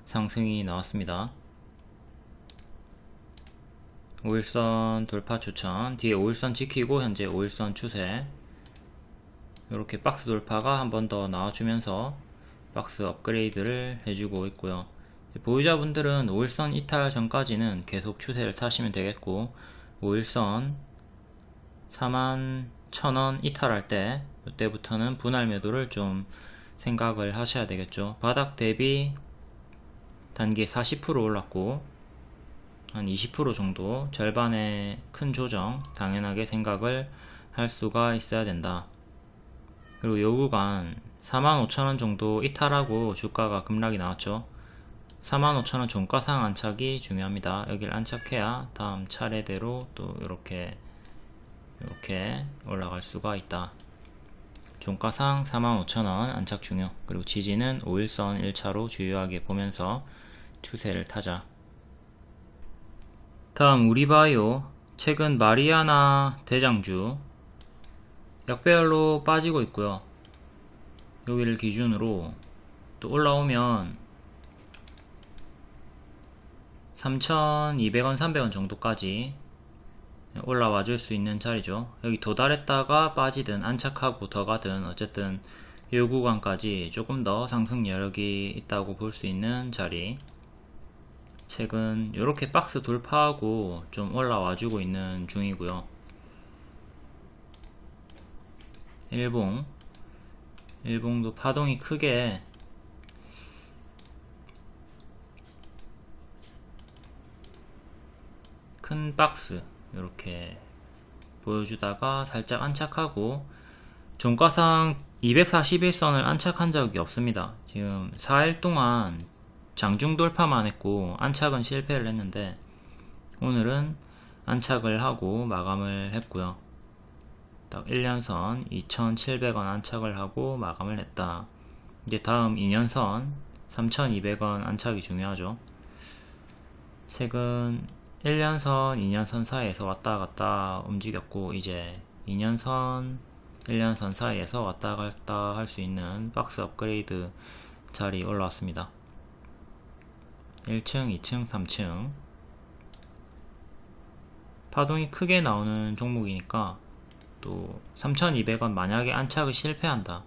상승이 나왔습니다. 5일선 돌파 추천, 뒤에 5일선 지키고 현재 5일선 추세, 이렇게 박스 돌파가 한 번 더 나와주면서 박스 업그레이드를 해주고 있고요. 보유자분들은 5일선 이탈 전까지는 계속 추세를 타시면 되겠고, 5일선 41,000원 이탈할 때 이때부터는 분할 매도를 좀 생각을 하셔야 되겠죠. 바닥 대비 단기 40% 올랐고 한 20% 정도, 절반의 큰 조정 당연하게 생각을 할 수가 있어야 된다. 그리고 요 구간 45,000원 정도 이탈하고 주가가 급락이 나왔죠. 45,000원 종가상 안착이 중요합니다. 여기를 안착해야 다음 차례대로 또 이렇게 올라갈 수가 있다. 종가상 45,000원 안착 중요. 그리고 지지는 5일선 1차로 주요하게 보면서 추세를 타자. 다음 우리바이오, 최근 마리아나 대장주 역배열로 빠지고 있고요. 여기를 기준으로 또 올라오면 3,200원 300원 정도까지 올라와 줄 수 있는 자리죠. 여기 도달했다가 빠지든 안착하고 더 가든 어쨌든 이 구간까지 조금 더 상승 여력이 있다고 볼 수 있는 자리. 최근 이렇게 박스 돌파하고 좀 올라와 주고 있는 중이고요. 일봉도 파동이 크게 큰 박스 이렇게 보여주다가 살짝 안착하고, 종가상 241선을 안착한 적이 없습니다. 지금 4일 동안 장중 돌파만 했고 안착은 실패를 했는데, 오늘은 안착을 하고 마감을 했고요. 딱 1년선 2,700원 안착을 하고 마감을 했다. 이제 다음 2년선 3,200원 안착이 중요하죠. 최근 1년선, 2년선 사이에서 왔다 갔다 움직였고, 이제 2년선, 1년선 사이에서 왔다 갔다 할 수 있는 박스 업그레이드 자리 올라왔습니다. 1층, 2층, 3층. 파동이 크게 나오는 종목이니까, 또 3,200원 만약에 안착을 실패한다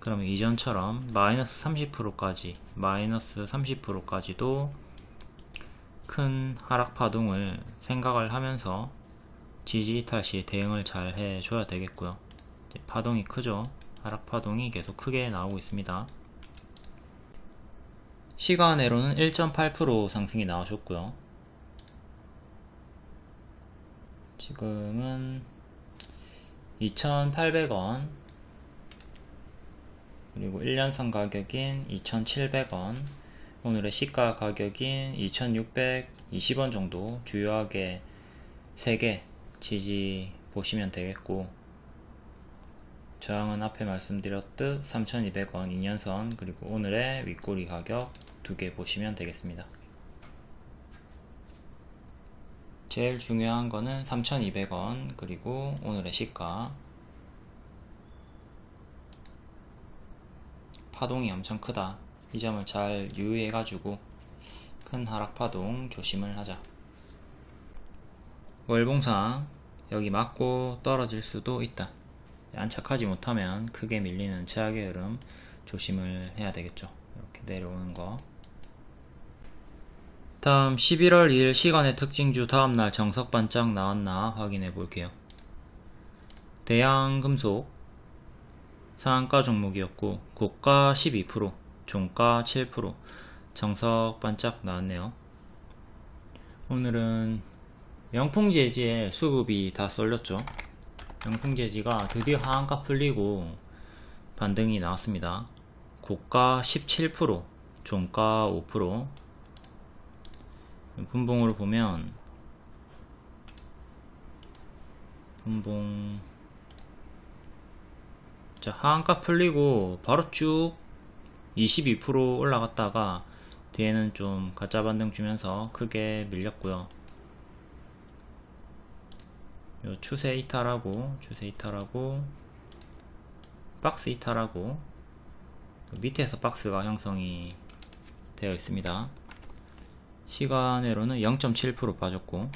그러면 이전처럼 마이너스 30%까지도 큰 하락 파동을 생각을 하면서 지지 이탈 시 대응을 잘 해줘야 되겠고요. 파동이 크죠. 하락 파동이 계속 크게 나오고 있습니다. 시간외로는 1.8% 상승이 나와줬고요. 지금은 2,800원, 그리고 1년선 가격인 2,700원, 오늘의 시가 가격인 2,620원 정도 주요하게 3개 지지 보시면 되겠고, 저항은 앞에 말씀드렸듯 3,200원 2년선, 그리고 오늘의 윗꼬리 가격 2개 보시면 되겠습니다. 제일 중요한 거는 3,200원, 그리고 오늘의 시가. 파동이 엄청 크다. 이 점을 잘 유의해가지고 큰 하락 파동 조심을 하자. 월봉상 여기 맞고 떨어질 수도 있다. 안착하지 못하면 크게 밀리는 최악의 흐름 조심을 해야 되겠죠. 이렇게 내려오는 거. 다음 11월 2일 시간의 특징주 다음날 정석 반짝 나왔나 확인해 볼게요. 대양금속 상한가 종목이었고, 고가 12%, 종가 7%, 정석 반짝 나왔네요. 오늘은 영풍재지의 수급이 다 쏠렸죠. 영풍재지가 드디어 하한가 풀리고 반등이 나왔습니다. 고가 17%, 종가 5%. 분봉으로 보면 분봉 하한가 풀리고 바로 쭉 22% 올라갔다가 뒤에는 좀 가짜 반등 주면서 크게 밀렸고요. 요 추세 이탈하고 박스 이탈하고 밑에서 박스가 형성이 되어 있습니다. 시간외로는 0.7% 빠졌고,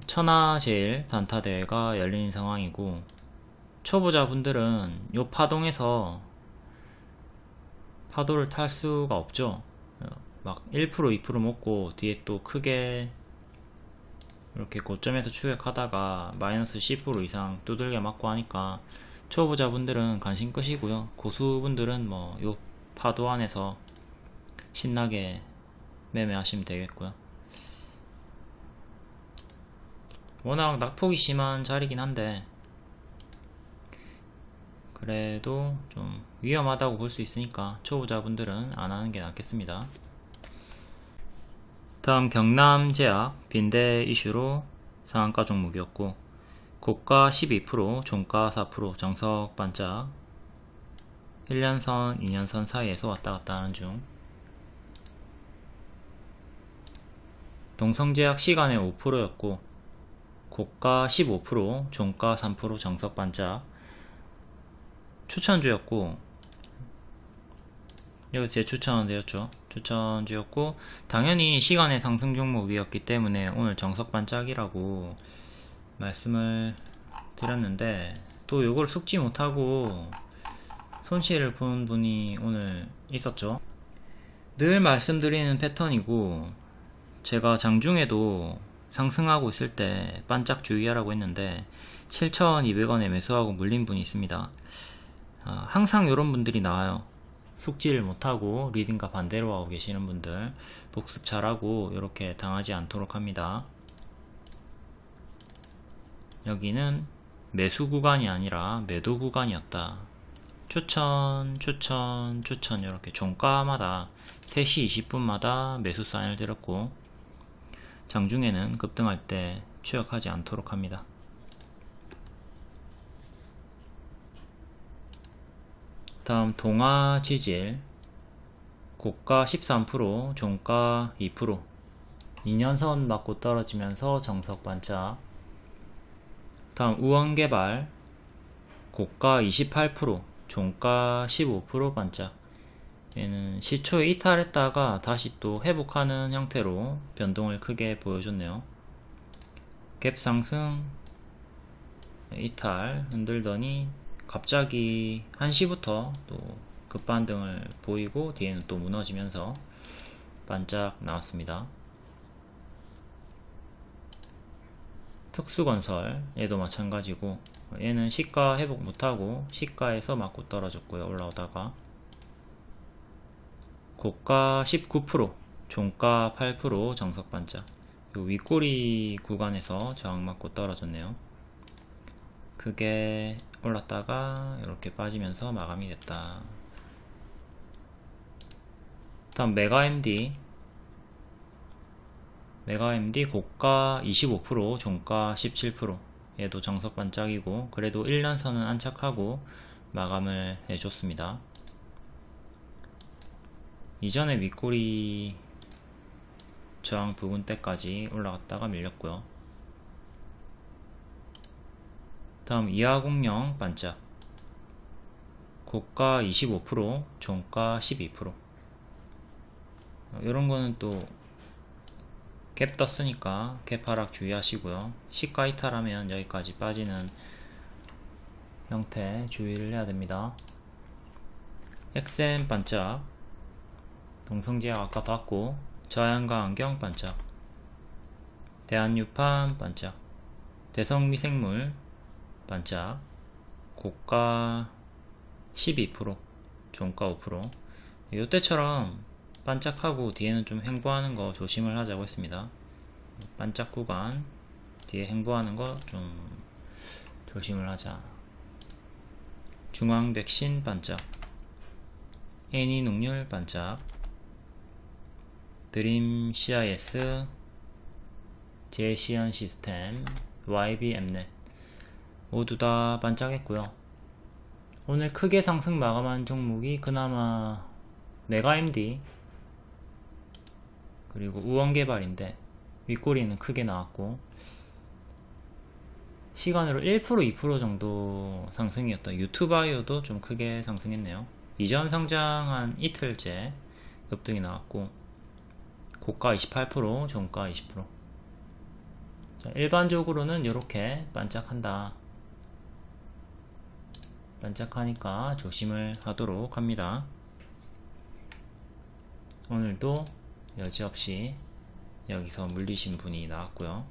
천하제일 단타대회가 열린 상황이고, 초보자분들은 요 파동에서 파도를 탈 수가 없죠. 막 1% 2% 먹고 뒤에 또 크게 이렇게 고점에서 추격하다가 마이너스 10% 이상 두들겨 맞고 하니까 초보자분들은 관심 끄시고요. 고수분들은 뭐 요 파도 안에서 신나게 매매하시면 되겠고요. 워낙 낙폭이 심한 자리긴 한데 그래도 좀 위험하다고 볼 수 있으니까 초보자분들은 안 하는 게 낫겠습니다. 다음 경남제약 빈대 이슈로 상한가 종목이었고, 고가 12%, 종가 4%, 정석 반짝. 1년선, 2년선 사이에서 왔다갔다 하는 중. 동성제약 시간에 5%였고 고가 15%, 종가 3%, 정석 반짝. 추천주였고, 여기 제 추천되었죠. 추천주였고, 당연히 시간의 상승 종목이었기 때문에 오늘 정석 반짝이라고 말씀을 드렸는데, 또 요걸 숙지 못하고 손실을 본 분이 오늘 있었죠. 늘 말씀드리는 패턴이고, 제가 장중에도 상승하고 있을 때 반짝 주의하라고 했는데 7,200원에 매수하고 물린 분이 있습니다. 항상 이런 분들이 나와요. 숙지를 못하고 리딩과 반대로 하고 계시는 분들 복습 잘하고 이렇게 당하지 않도록 합니다. 여기는 매수 구간이 아니라 매도 구간이었다. 추천 이렇게 종가마다 3시 20분마다 매수 사인을 드렸고 장중에는 급등할 때 추격하지 않도록 합니다. 다음 동아 지질 고가 13%, 종가 2%, 2년선 맞고 떨어지면서 정석 반짝. 다음 우원개발 고가 28%, 종가 15% 반짝. 얘는 시초에 이탈했다가 다시 또 회복하는 형태로 변동을 크게 보여줬네요. 갭 상승, 이탈 흔들더니 갑자기 1시부터 또 급반등을 보이고 뒤에는 또 무너지면서 반짝 나왔습니다. 특수건설 얘도 마찬가지고 얘는 시가 회복 못하고 시가에서 맞고 떨어졌고요. 올라오다가 고가 19%, 종가 8% 정석 반짝. 요 윗꼬리 구간에서 저항 맞고 떨어졌네요. 크게 올랐다가 이렇게 빠지면서 마감이 됐다. 다음 메가MD 고가 25%, 종가 17%. 얘도 정석 반짝이고 그래도 1년선은 안착하고 마감을 해줬습니다. 이전에 윗꼬리 저항 부근 때까지 올라갔다가 밀렸고요. 다음 이하공령 반짝 고가 25%, 종가 12%. 이런 거는 또 갭 떴으니까 갭 하락 주의하시고요. 시가 이탈하면 여기까지 빠지는 형태 주의를 해야 됩니다. XM 반짝 동성제약 아까 봤고 저양가 안경 반짝 대한유판 반짝 대성미생물 반짝 고가 12%, 종가 5%. 이때처럼 반짝하고 뒤에는 좀 횡보하는 거 조심을 하자고 했습니다. 반짝 구간 뒤에 횡보하는 거 좀 조심을 하자. 중앙백신 반짝 애니농률 반짝 드림 CIS 제시언 시스템 YBM넷 모두 다 반짝했고요. 오늘 크게 상승 마감한 종목이 그나마 메가MD 그리고 우원개발인데 윗꼬리는 크게 나왔고 시간으로 1%, 2% 정도 상승이었던 유튜바이오도 좀 크게 상승했네요. 이전 상장한 이틀째 급등이 나왔고 고가 28%, 종가 20%. 자, 일반적으로는 이렇게 반짝한다. 반짝하니까 조심을 하도록 합니다. 오늘도 여지없이 여기서 물리신 분이 나왔고요.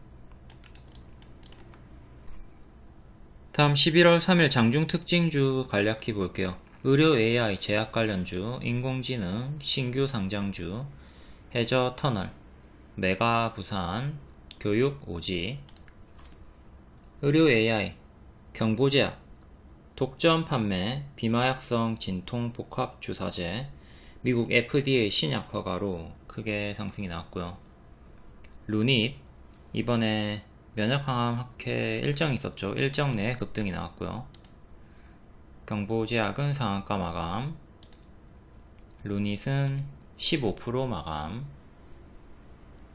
다음 11월 3일 장중 특징주 간략히 볼게요. 의료 AI 제약 관련주, 인공지능, 신규 상장주, 해저 터널, 메가 부산, 교육 오지. 의료 AI, 경보제약, 독점 판매, 비마약성 진통 복합 주사제, 미국 FDA 신약 허가로 크게 상승이 나왔고요. 루닛, 이번에 면역항암 학회 일정이 있었죠. 일정 내에 급등이 나왔고요. 경보제약은 상한가 마감, 루닛은 15% 마감,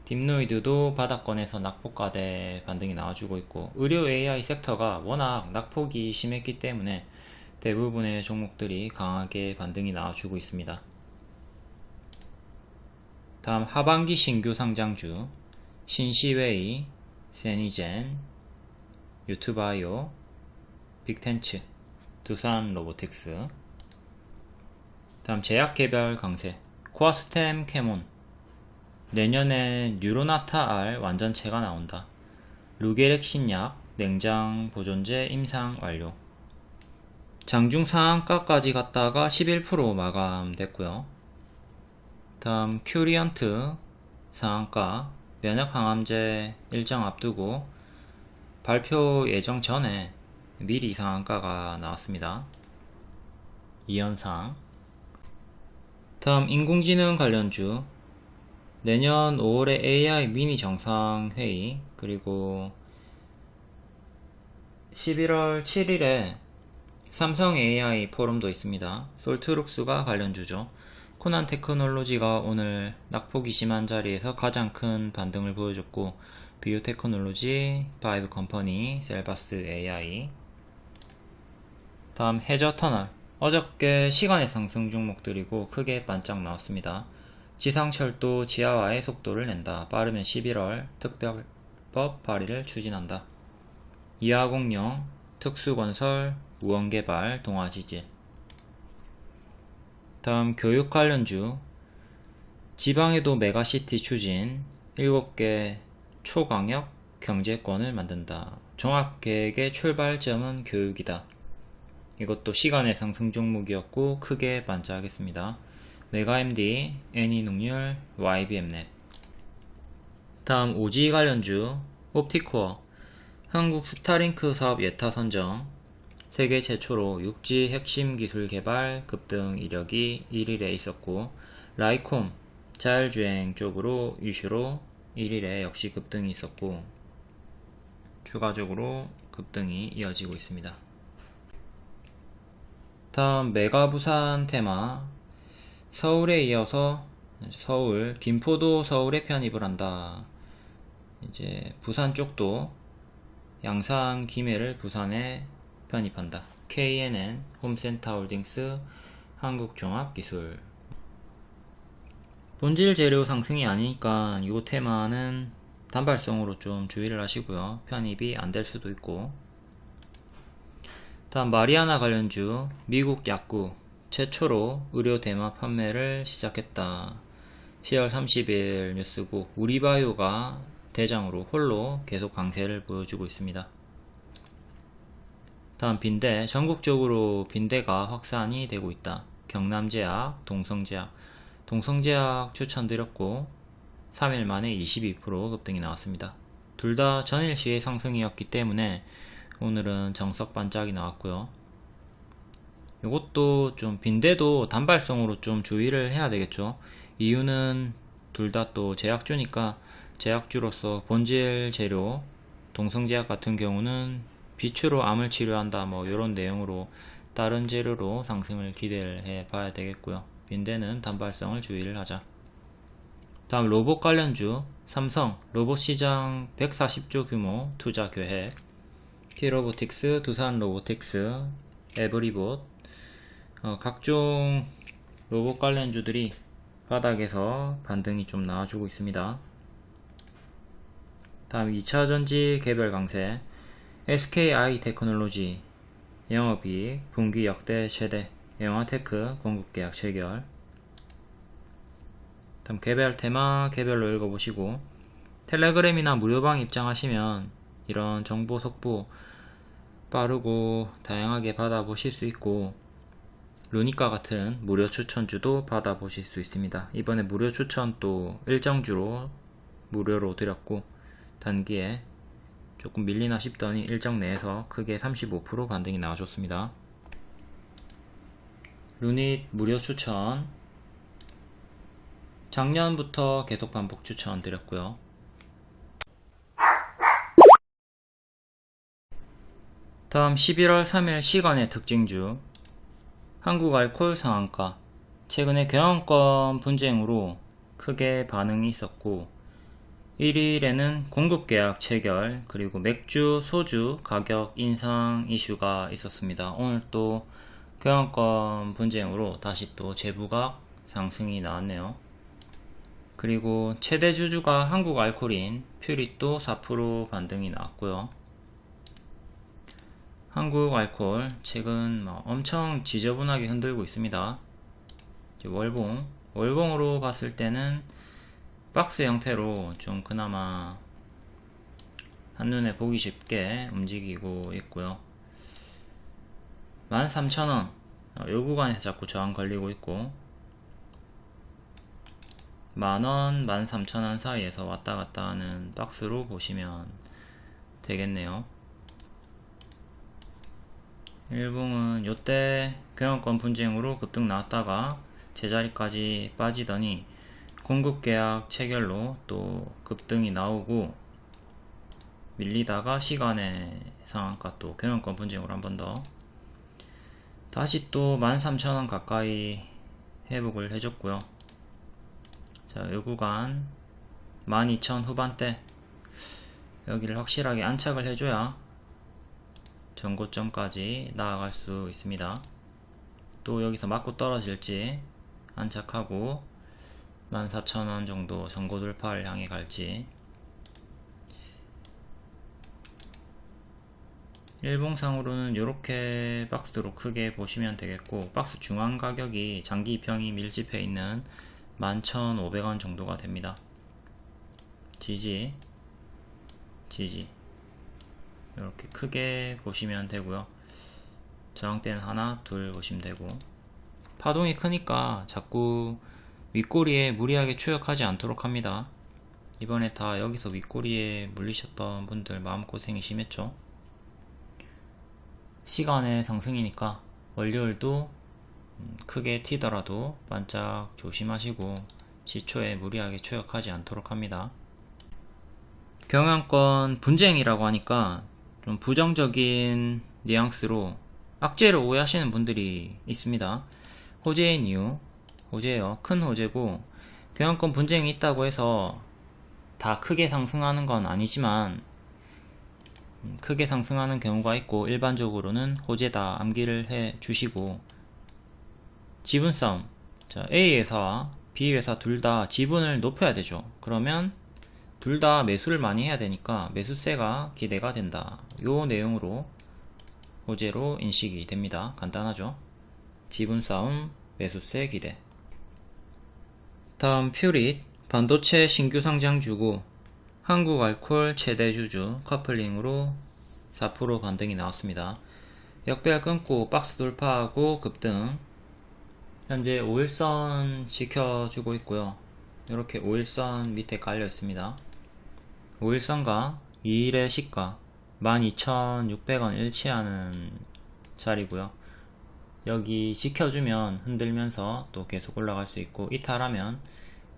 딥노이드도 바닥권에서 낙폭과대 반등이 나와주고 있고 의료 AI 섹터가 워낙 낙폭이 심했기 때문에 대부분의 종목들이 강하게 반등이 나와주고 있습니다. 다음 하반기 신규 상장주 신시웨이, 세니젠, 유튜바이오, 빅텐츠, 두산 로보틱스. 다음 제약개별 강세 코아스템 캐몬 내년에 뉴로나타 R 완전체가 나온다. 루게렉 신약 냉장 보존제 임상 완료. 장중 상한가까지 갔다가 11% 마감됐고요. 다음 큐리언트 상한가 면역 항암제 일정 앞두고 발표 예정 전에 미리 상한가가 나왔습니다. 이현상. 다음 인공지능 관련주 내년 5월에 AI 미니 정상회의, 그리고 11월 7일에 삼성 AI 포럼도 있습니다. 솔트룩스가 관련주죠. 코난 테크놀로지가 오늘 낙폭이 심한 자리에서 가장 큰 반등을 보여줬고, 비오테크놀로지, 바이브 컴퍼니, 셀바스 AI. 다음 해저터널. 어저께 시간의 상승 종목들이고 크게 반짝 나왔습니다. 지상철도 지하화의 속도를 낸다. 빠르면 11월 특별법 발의를 추진한다. 이하공룡, 특수건설, 우원개발, 동아지질. 다음 교육 관련주 지방에도 메가시티 추진 7개 초광역 경제권을 만든다. 종합계획의 출발점은 교육이다. 이것도 시간의 상승 종목이었고 크게 반짝했습니다. 메가MD, 애니능률, YBM넷. 다음 오지 관련주 옵티코어 한국 스타링크 사업 예타 선정, 세계 최초로 6G 핵심 기술 개발 급등 이력이 1일에 있었고, 라이콤 자율주행 쪽으로 이슈로 1일에 역시 급등이 있었고, 추가적으로 급등이 이어지고 있습니다. 다음 메가부산 테마. 서울에 이어서 서울, 김포도 서울에 편입을 한다. 이제 부산 쪽도 양산 김해를 부산에 편입한다. KNN, 홈센터홀딩스, 한국종합기술. 본질 재료 상승이 아니니까 이 테마는 단발성으로 좀 주의를 하시고요. 편입이 안 될 수도 있고. 다음 마리아나 관련주 미국 약국 최초로 의료 대마 판매를 시작했다. 10월 30일 뉴스국 우리바이오가 대장으로 홀로 계속 강세를 보여주고 있습니다. 다음 빈대. 전국적으로 빈대가 확산이 되고 있다. 경남제약, 동성제약. 동성제약 추천드렸고 3일 만에 22% 급등이 나왔습니다. 둘 다 전일시의 상승이었기 때문에 오늘은 정석 반짝이 나왔고요. 이것도 좀 빈대도 단발성으로 좀 주의를 해야 되겠죠. 이유는 둘 다 또 제약주니까 제약주로서 본질 재료, 동성제약 같은 경우는 빛으로 암을 치료한다 뭐 이런 내용으로 다른 재료로 상승을 기대를 해 봐야 되겠고요. 빈대는 단발성을 주의를 하자. 다음 로봇 관련주 삼성 로봇 시장 140조 규모 투자 계획, T로보틱스, 두산 로보틱스, 에브리봇. 각종 로봇 관련주들이 바닥에서 반등이 좀 나와주고 있습니다. 다음 2차전지 개별 강세. SKI 테크놀로지 영업이익 분기 역대 최대. 영화테크 공급계약 체결. 다음 개별 테마 개별로 읽어보시고, 텔레그램이나 무료방 입장하시면 이런 정보 속보 빠르고 다양하게 받아보실 수 있고, 루니카 같은 무료 추천주도 받아보실 수 있습니다. 이번에 무료 추천 또 일정주로 무료로 드렸고, 단기에 조금 밀리나 싶더니 일정 내에서 크게 35% 반등이 나와줬습니다. 루닛 무료 추천 작년부터 계속 반복 추천 드렸고요. 다음 11월 3일 시간의 특징주 한국알콜 상한가. 최근에 경영권 분쟁으로 크게 반응이 있었고 1일에는 공급계약 체결, 그리고 맥주, 소주 가격 인상 이슈가 있었습니다. 오늘 또 경영권 분쟁으로 다시 또 재부각 상승이 나왔네요. 그리고 최대 주주가 한국알콜인 퓨리또 4% 반등이 나왔고요. 한국알콜 최근 엄청 지저분하게 흔들고 있습니다. 월봉으로 봤을 때는 박스 형태로 좀 그나마 한눈에 보기 쉽게 움직이고 있고요. 13,000원 요 구간에서 자꾸 저항 걸리고 있고, 만원, 13,000원 사이에서 왔다갔다 하는 박스로 보시면 되겠네요. 일봉은 요때 경영권 분쟁으로 급등 나왔다가 제자리까지 빠지더니 공급계약 체결로 또 급등이 나오고, 밀리다가 시간의 상한가 또 경영권 분쟁으로 한 번 더 다시 또 13,000원 가까이 회복을 해줬고요. 자, 요 구간 12,000 후반대 여기를 확실하게 안착을 해줘야 전고점까지 나아갈 수 있습니다. 또 여기서 맞고 떨어질지, 안착하고 14,000원 정도 전고 돌파를 향해 갈지. 일봉상으로는 이렇게 박스로 크게 보시면 되겠고, 박스 중앙 가격이 장기 입형이 밀집해 있는 11,500원 정도가 됩니다. 지지 이렇게 크게 보시면 되고요. 저항대는 하나, 둘 보시면 되고, 파동이 크니까 자꾸 윗꼬리에 무리하게 추격하지 않도록 합니다. 이번에 다 여기서 윗꼬리에 물리셨던 분들 마음고생이 심했죠. 시간의 상승이니까 월요일도 크게 튀더라도 반짝 조심하시고 시초에 무리하게 추격하지 않도록 합니다. 경영권 분쟁이라고 하니까 좀 부정적인 뉘앙스로 악재를 오해하시는 분들이 있습니다. 호재인 이유, 호재예요. 큰 호재고, 경영권 분쟁이 있다고 해서 다 크게 상승하는 건 아니지만 크게 상승하는 경우가 있고, 일반적으로는 호재다 암기를 해 주시고, 지분 싸움, 자, A 회사와 B 회사 둘 다 지분을 높여야 되죠. 그러면 둘 다 매수를 많이 해야 되니까 매수세가 기대가 된다. 요 내용으로 호재로 인식이 됩니다. 간단하죠. 지분 싸움, 매수세 기대. 다음 퓨릿, 반도체 신규 상장주고 한국 알콜 최대 주주 커플링으로 4% 반등이 나왔습니다. 역배열 끊고 박스 돌파하고 급등. 현재 5일선 지켜주고 있고요. 이렇게 5일선 밑에 깔려 있습니다. 5일선과 2일의 시가 12,600원 일치하는 자리고요. 여기 지켜주면 흔들면서 또 계속 올라갈 수 있고, 이탈하면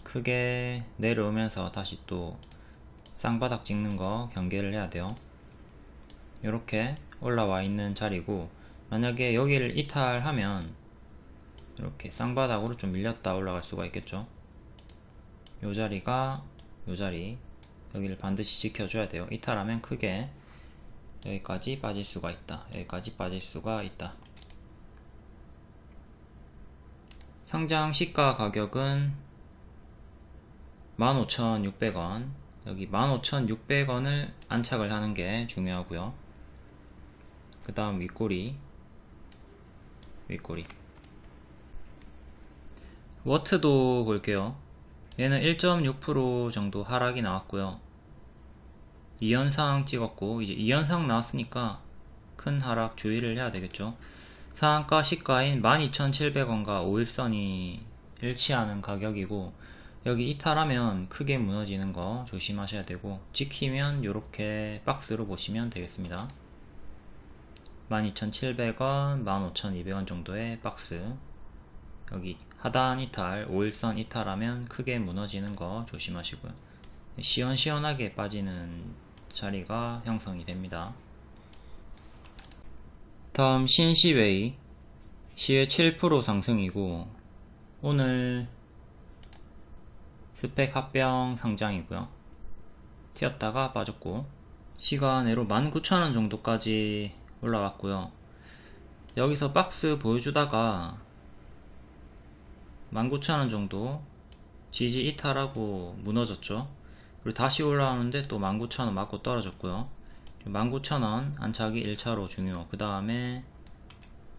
크게 내려오면서 다시 또 쌍바닥 찍는 거 경계를 해야 돼요. 이렇게 올라와 있는 자리고, 만약에 여기를 이탈하면 이렇게 쌍바닥으로 좀 밀렸다 올라갈 수가 있겠죠. 요 자리가 요 자리, 여기를 반드시 지켜줘야 돼요. 이탈하면 크게 여기까지 빠질 수가 있다, 여기까지 빠질 수가 있다. 상장 시가 가격은 15,600원, 여기 15,600원을 안착을 하는 게 중요하고요. 그 다음 윗꼬리 워트도 볼게요. 얘는 1.6% 정도 하락이 나왔고요. 2연상 찍었고, 이제 2연상 나왔으니까 큰 하락 주의를 해야 되겠죠. 상한가 시가인 12,700원과 5일선이 일치하는 가격이고, 여기 이탈하면 크게 무너지는 거 조심하셔야 되고, 지키면 이렇게 박스로 보시면 되겠습니다. 12,700원, 15,200원 정도의 박스. 여기 하단 이탈, 5일선 이탈하면 크게 무너지는 거 조심하시고요. 시원시원하게 빠지는 자리가 형성이 됩니다. 다음 신시웨이, 시외 7% 상승이고, 오늘 스펙 합병 상장이고요. 튀었다가 빠졌고, 시간으로 19,000원 정도까지 올라왔고요. 여기서 박스 보여주다가 19,000원 정도 지지 이탈하고 무너졌죠. 그리고 다시 올라오는데 또 19,000원 맞고 떨어졌고요. 19,000원 안착이 1차로 중요. 그 다음에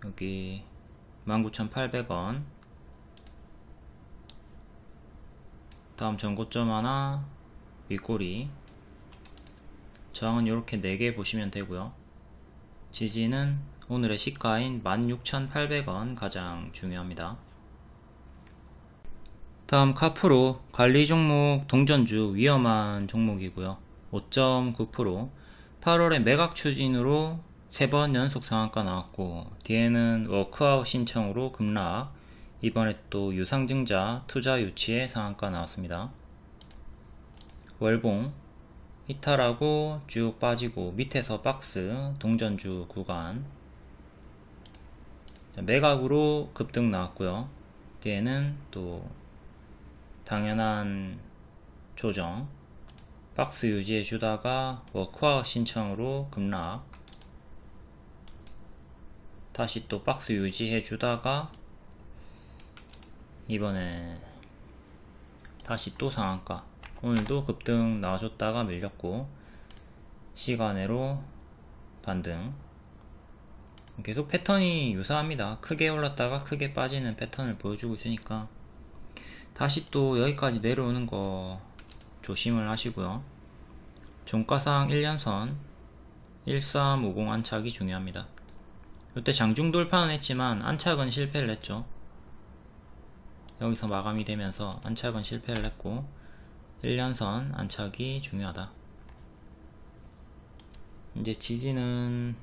여기 19,800원, 다음 전고점 하나, 윗꼬리. 저항은 이렇게 4개 보시면 되고요. 지지는 오늘의 시가인 16,800원 가장 중요합니다. 다음 카프로 관리 종목 동전주 위험한 종목이고요. 5.9%, 8월에 매각 추진으로 3번 연속 상한가 나왔고, 뒤에는 워크아웃 신청으로 급락, 이번에 또 유상증자 투자 유치에 상한가 나왔습니다. 월봉 이탈하고 쭉 빠지고 밑에서 박스 동전주 구간 매각으로 급등 나왔고요. 뒤에는 또 당연한 조정, 박스 유지해 주다가 워크아웃 신청으로 급락, 다시 또 박스 유지해 주다가 이번에 다시 또 상한가, 오늘도 급등 나와줬다가 밀렸고 시간으로 반등. 계속 패턴이 유사합니다. 크게 올랐다가 크게 빠지는 패턴을 보여주고 있으니까 다시 또 여기까지 내려오는 거 조심을 하시고요. 종가상 1년선 1350 안착이 중요합니다. 이때 장중 돌파는 했지만 안착은 실패를 했죠. 여기서 마감이 되면서 안착은 실패를 했고 1년선 안착이 중요하다. 이제 지지는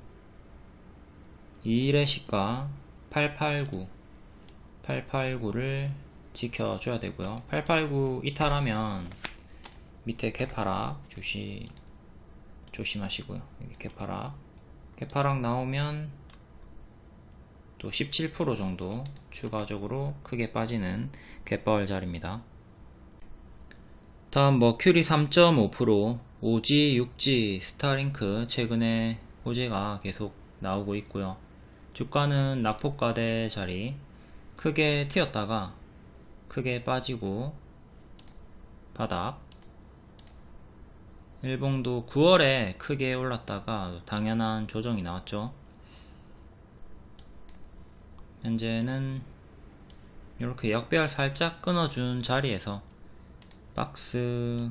2일의 시가 889를 지켜줘야 되고요. 889 이탈하면 밑에 개파락 조심하시고요. 여기 개파락 나오면 또 17% 정도 추가적으로 크게 빠지는 갯벌 자리입니다. 다음 머큐리 3.5%, 오지, 육지, 스타링크 최근에 호재가 계속 나오고 있고요. 주가는 낙폭과대 자리 크게 튀었다가 크게 빠지고 바닥. 일봉도 9월에 크게 올랐다가 당연한 조정이 나왔죠. 현재는 이렇게 역배열 살짝 끊어준 자리에서 박스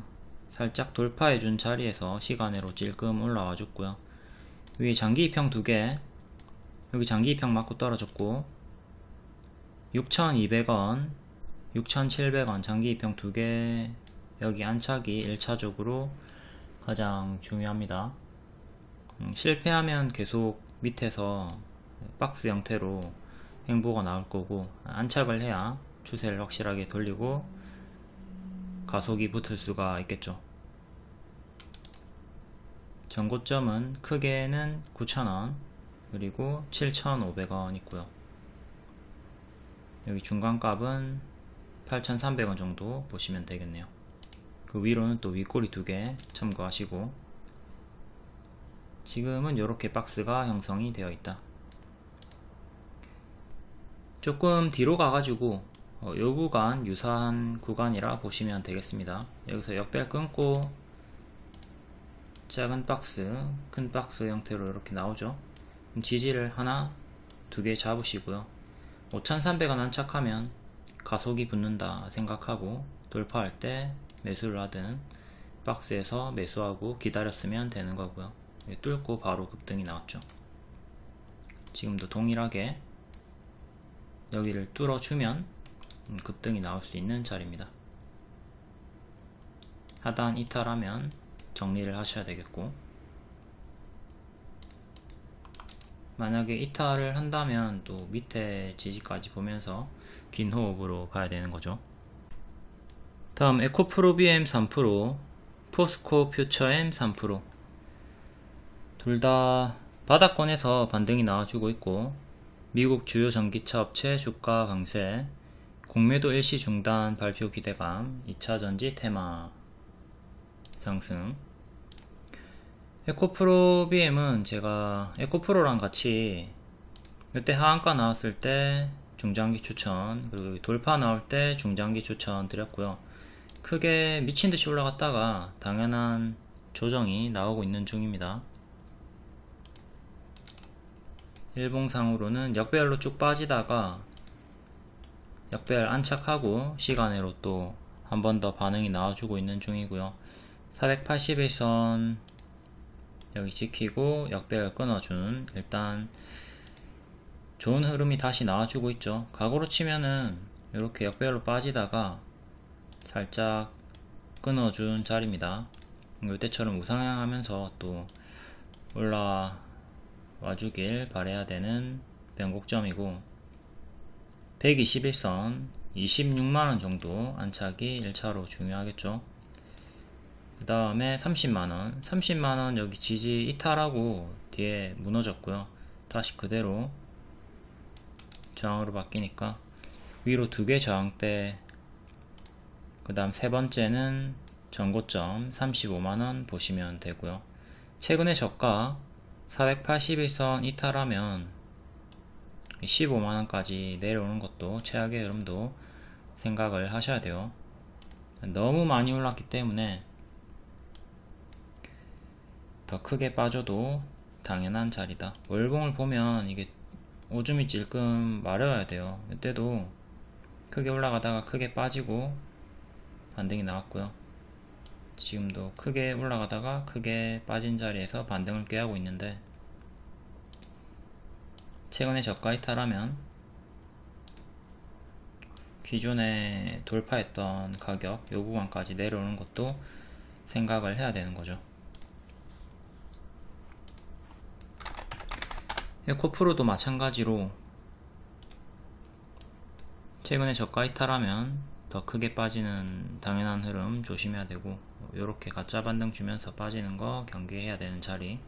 살짝 돌파해준 자리에서 시간으로 찔끔 올라와 줬고요. 위에 장기이평 2개, 여기 장기이평 맞고 떨어졌고 6,200원, 6,700원 장기이평 2개, 여기 안착이 1차적으로 가장 중요합니다. 실패하면 계속 밑에서 박스 형태로 행보가 나올 거고, 안착을 해야 추세를 확실하게 돌리고 가속이 붙을 수가 있겠죠. 전고점은 크게는 9,000원 그리고 7,500원 있고요. 여기 중간값은 8,300원 정도 보시면 되겠네요. 그 위로는 또 윗꼬리 2개 참고하시고, 지금은 이렇게 박스가 형성이 되어 있다. 조금 뒤로 가가지고 요 구간 유사한 구간이라 보시면 되겠습니다. 여기서 역배열 끊고 작은 박스, 큰 박스 형태로 이렇게 나오죠. 그럼 지지를 하나, 2개 잡으시고요. 5,300원 안착하면 가속이 붙는다 생각하고 돌파할 때 매수를 하든 박스에서 매수하고 기다렸으면 되는 거고요. 뚫고 바로 급등이 나왔죠. 지금도 동일하게 여기를 뚫어주면 급등이 나올 수 있는 자리입니다. 하단 이탈하면 정리를 하셔야 되겠고, 만약에 이탈을 한다면 또 밑에 지지까지 보면서 긴 호흡으로 가야 되는 거죠. 다음 에코프로 BM 3%, 포스코 퓨처엠 3%, 둘 다 바닥권에서 반등이 나와주고 있고, 미국 주요 전기차 업체 주가 강세, 공매도 일시 중단 발표 기대감, 2차전지 테마 상승. 에코프로 BM은 제가 에코프로랑 같이 이때 하한가 나왔을 때 중장기 추천, 그리고 돌파 나올 때 중장기 추천 드렸고요. 크게 미친듯이 올라갔다가 당연한 조정이 나오고 있는 중입니다. 일봉상으로는 역배열로 쭉 빠지다가 역배열 안착하고 시간으로 또 한 번 더 반응이 나와주고 있는 중이고요. 481선 여기 지키고 역배열 끊어준, 일단 좋은 흐름이 다시 나와주고 있죠. 각오로 치면은 이렇게 역배열로 빠지다가 살짝 끊어준 자리입니다. 이때처럼 우상향하면서 또 올라와 주길 바라야 되는 변곡점이고, 121선 26만원 정도 안착이 1차로 중요하겠죠. 그 다음에 30만원 30만원 여기 지지 이탈하고 뒤에 무너졌고요. 다시 그대로 저항으로 바뀌니까 위로 두 개 저항대, 그 다음 세 번째는 전고점 35만원 보시면 되고요. 최근에 저가 481선 이탈하면 15만원까지 내려오는 것도 최악의 흐름도 생각을 하셔야 돼요. 너무 많이 올랐기 때문에 더 크게 빠져도 당연한 자리다. 월봉을 보면 이게 오줌이 찔끔 마려워야 돼요. 이때도 크게 올라가다가 크게 빠지고 반등이 나왔고요. 지금도 크게 올라가다가 크게 빠진 자리에서 반등을 꾀하고 있는데, 최근에 저가 이탈하면 기존에 돌파했던 가격 요 구간까지 내려오는 것도 생각을 해야 되는 거죠. 에코프로도 마찬가지로 최근에 저가 이탈하면 더 크게 빠지는 당연한 흐름 조심해야 되고, 요렇게 가짜 반등 주면서 빠지는 거 경계해야 되는 자리.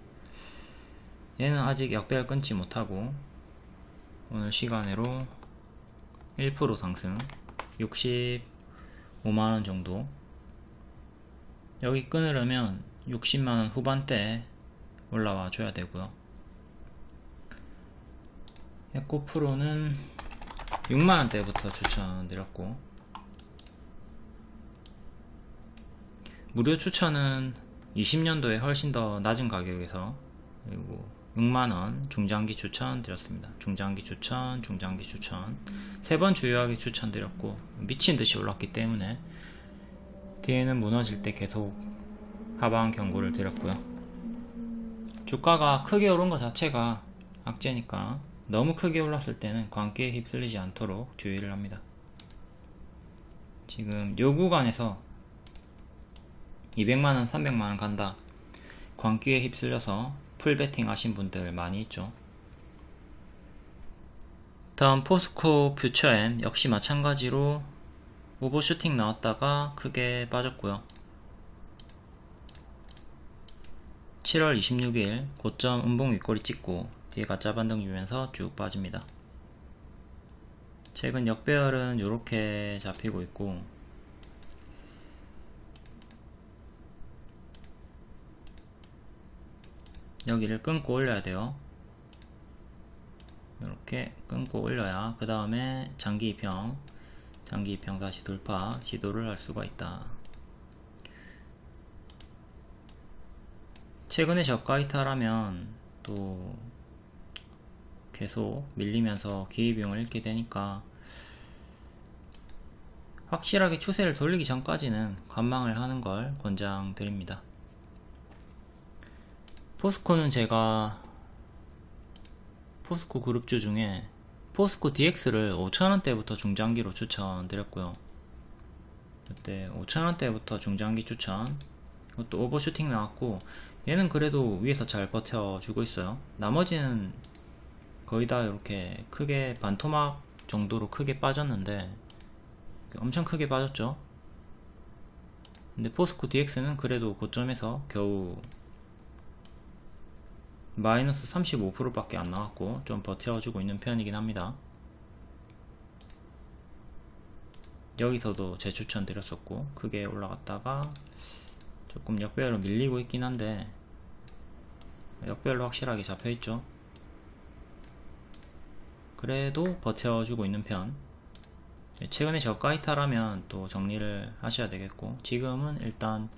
얘는 아직 역배열 끊지 못하고 오늘 시간으로 1% 상승 65만원 정도. 여기 끊으려면 60만원 후반대 올라와 줘야 되고요. 에코프로는 6만원대부터 추천드렸고, 무료 추천은 20년도에 훨씬 더 낮은 가격에서, 그리고 6만원 중장기 추천 드렸습니다. 중장기 추천 세 번 주요하게 추천드렸고, 미친듯이 올랐기 때문에 뒤에는 무너질 때 계속 하방 경고를 드렸고요. 주가가 크게 오른 것 자체가 악재니까 너무 크게 올랐을 때는 광기에 휩쓸리지 않도록 주의를 합니다. 지금 요 구간에서 200만원 300만원 간다, 광기에 휩쓸려서 풀베팅 하신 분들 많이 있죠. 다음 포스코 퓨처엠 역시 마찬가지로 오버슈팅 나왔다가 크게 빠졌고요. 7월 26일 고점 음봉 윗꼬리 찍고 뒤에 가짜 반등 주면서 쭉 빠집니다. 최근 역배열은 이렇게 잡히고 있고, 여기를 끊고 올려야 돼요. 이렇게 끊고 올려야 그 다음에 장기 입형 다시 돌파 시도를 할 수가 있다. 최근에 저가 이탈하면 또 계속 밀리면서 기회비용을 잃게 되니까 확실하게 추세를 돌리기 전까지는 관망을 하는 걸 권장드립니다. 포스코는 제가 포스코 그룹주 중에 포스코 DX를 5,000원대부터 중장기로 추천드렸고요. 그때 5,000원대부터 중장기 추천, 이것도 오버슈팅 나왔고, 얘는 그래도 위에서 잘 버텨주고 있어요. 나머지는 거의 다 이렇게 크게 반토막 정도로 크게 빠졌는데, 엄청 크게 빠졌죠. 근데 포스코 DX는 그래도 고점에서 겨우 마이너스 35% 밖에 안 나왔고 좀 버텨주고 있는 편이긴 합니다. 여기서도 재추천 드렸었고 크게 올라갔다가 조금 역배열로 밀리고 있긴 한데, 역배열로 확실하게 잡혀있죠. 그래도 버텨주고 있는 편. 최근에 저가 이탈하면 또 정리를 하셔야 되겠고, 지금은 일단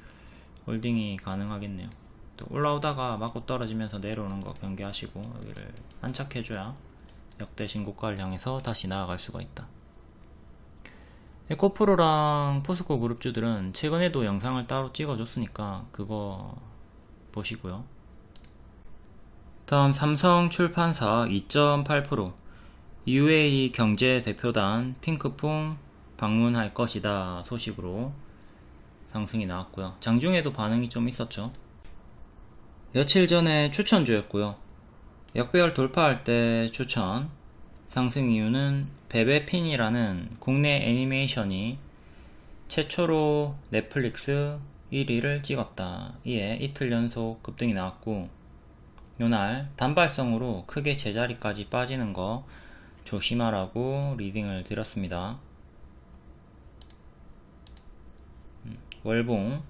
홀딩이 가능하겠네요. 또 올라오다가 맞고 떨어지면서 내려오는 거 경계하시고, 여기를 안착해줘야 역대 신고가를 향해서 다시 나아갈 수가 있다. 에코프로랑 포스코 그룹주들은 최근에도 영상을 따로 찍어줬으니까 그거 보시고요. 다음 삼성 출판사 2.8%, UAE 경제 대표단 핑크퐁 방문할 것이다 소식으로 상승이 나왔고요. 장중에도 반응이 좀 있었죠. 며칠 전에 추천주였고요. 역배열 돌파할 때 추천. 상승 이유는 베베핀이라는 국내 애니메이션이 최초로 넷플릭스 1위를 찍었다. 이에 이틀 연속 급등이 나왔고, 요날 단발성으로 크게 제자리까지 빠지는 거 조심하라고 리딩을 드렸습니다. 월봉,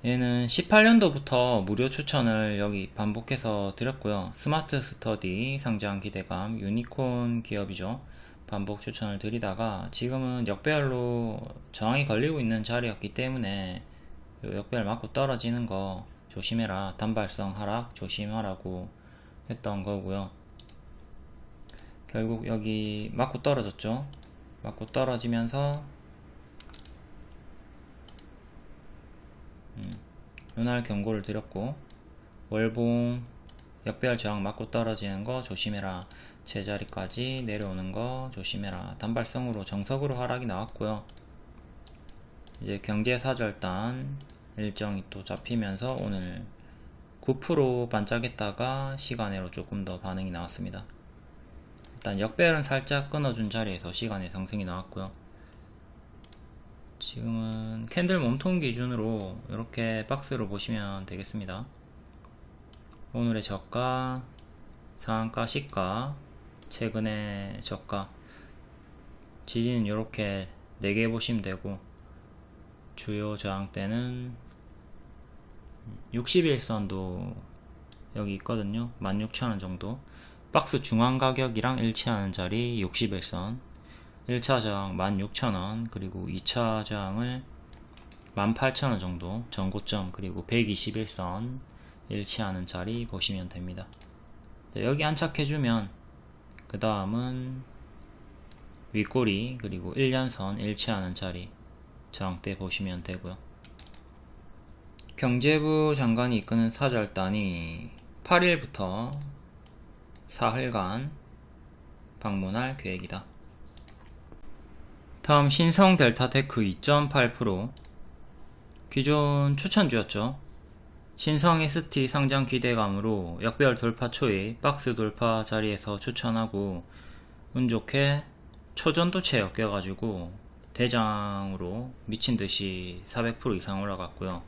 얘는 18년도부터 무료 추천을 여기 반복해서 드렸고요. 스마트 스터디 상장 기대감, 유니콘 기업이죠. 반복 추천을 드리다가 지금은 역배열로 저항이 걸리고 있는 자리였기 때문에 역배열 맞고 떨어지는 거 조심해라, 단발성 하락 조심하라고 했던 거고요. 결국 여기 맞고 떨어졌죠. 맞고 떨어지면서 요날 경고를 드렸고, 월봉 역배열 저항 맞고 떨어지는 거 조심해라, 제자리까지 내려오는 거 조심해라, 단발성으로 정석으로 하락이 나왔고요. 이제 경제사절단 일정이 또 잡히면서 오늘 9% 반짝했다가 시간으로 조금 더 반응이 나왔습니다. 일단 역배열은 살짝 끊어준 자리에서 시간의 상승이 나왔고요. 지금은 캔들 몸통 기준으로 이렇게 박스로 보시면 되겠습니다. 오늘의 저가, 상한가, 시가, 최근의 저가, 지지는 이렇게 4개 보시면 되고, 주요 저항대는 60일선도 여기 있거든요. 16,000원 정도. 박스 중앙 가격이랑 일치하는 자리 60일선, 1차 저항 16,000원, 그리고 2차 저항을 18,000원 정도, 전고점, 그리고 121선 일치하는 자리 보시면 됩니다. 여기 안착해주면 그 다음은 윗꼬리, 그리고 1년선 일치하는 자리 저항대 보시면 되고요. 경제부 장관이 이끄는 사절단이 8일부터 사흘간 방문할 계획이다. 다음 신성 델타테크 2.8%, 기존 추천주였죠. 신성 ST 상장 기대감으로 역배열 돌파 초에 박스 돌파 자리에서 추천하고, 운 좋게 초전도체 엮여가지고 대장으로 미친듯이 400% 이상 올라갔고요.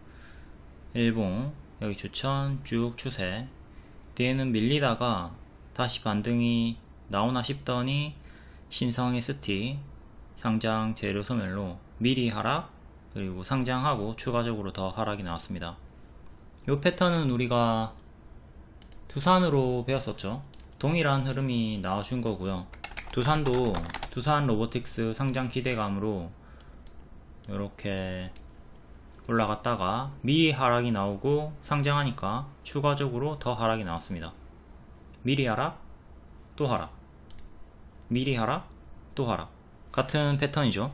일봉 여기 추천 쭉 추세, 뒤에는 밀리다가 다시 반등이 나오나 싶더니 신성 ST 상장 재료 소멸로 미리 하락, 그리고 상장하고 추가적으로 더 하락이 나왔습니다. 이 패턴은 우리가 두산으로 배웠었죠. 동일한 흐름이 나와준 거고요. 두산도 두산 로보틱스 상장 기대감으로 이렇게 올라갔다가 미리 하락이 나오고 상장하니까 추가적으로 더 하락이 나왔습니다. 미리 하락, 또 하락, 미리 하락, 또 하락, 같은 패턴이죠.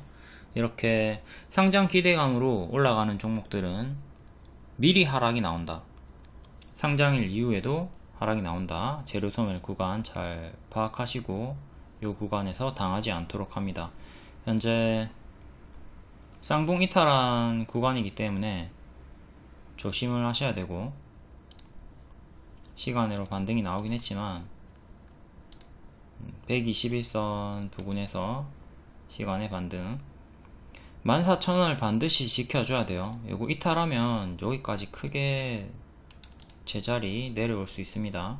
이렇게 상장 기대감으로 올라가는 종목들은 미리 하락이 나온다, 상장일 이후에도 하락이 나온다. 재료 소멸 구간 잘 파악하시고 이 구간에서 당하지 않도록 합니다. 현재 쌍봉 이탈한 구간이기 때문에 조심을 하셔야 되고, 시간으로 반등이 나오긴 했지만 121선 부근에서 시간의 반등 14,000원을 반드시 지켜줘야 돼요. 이거 이탈하면 여기까지 크게 제자리 내려올 수 있습니다.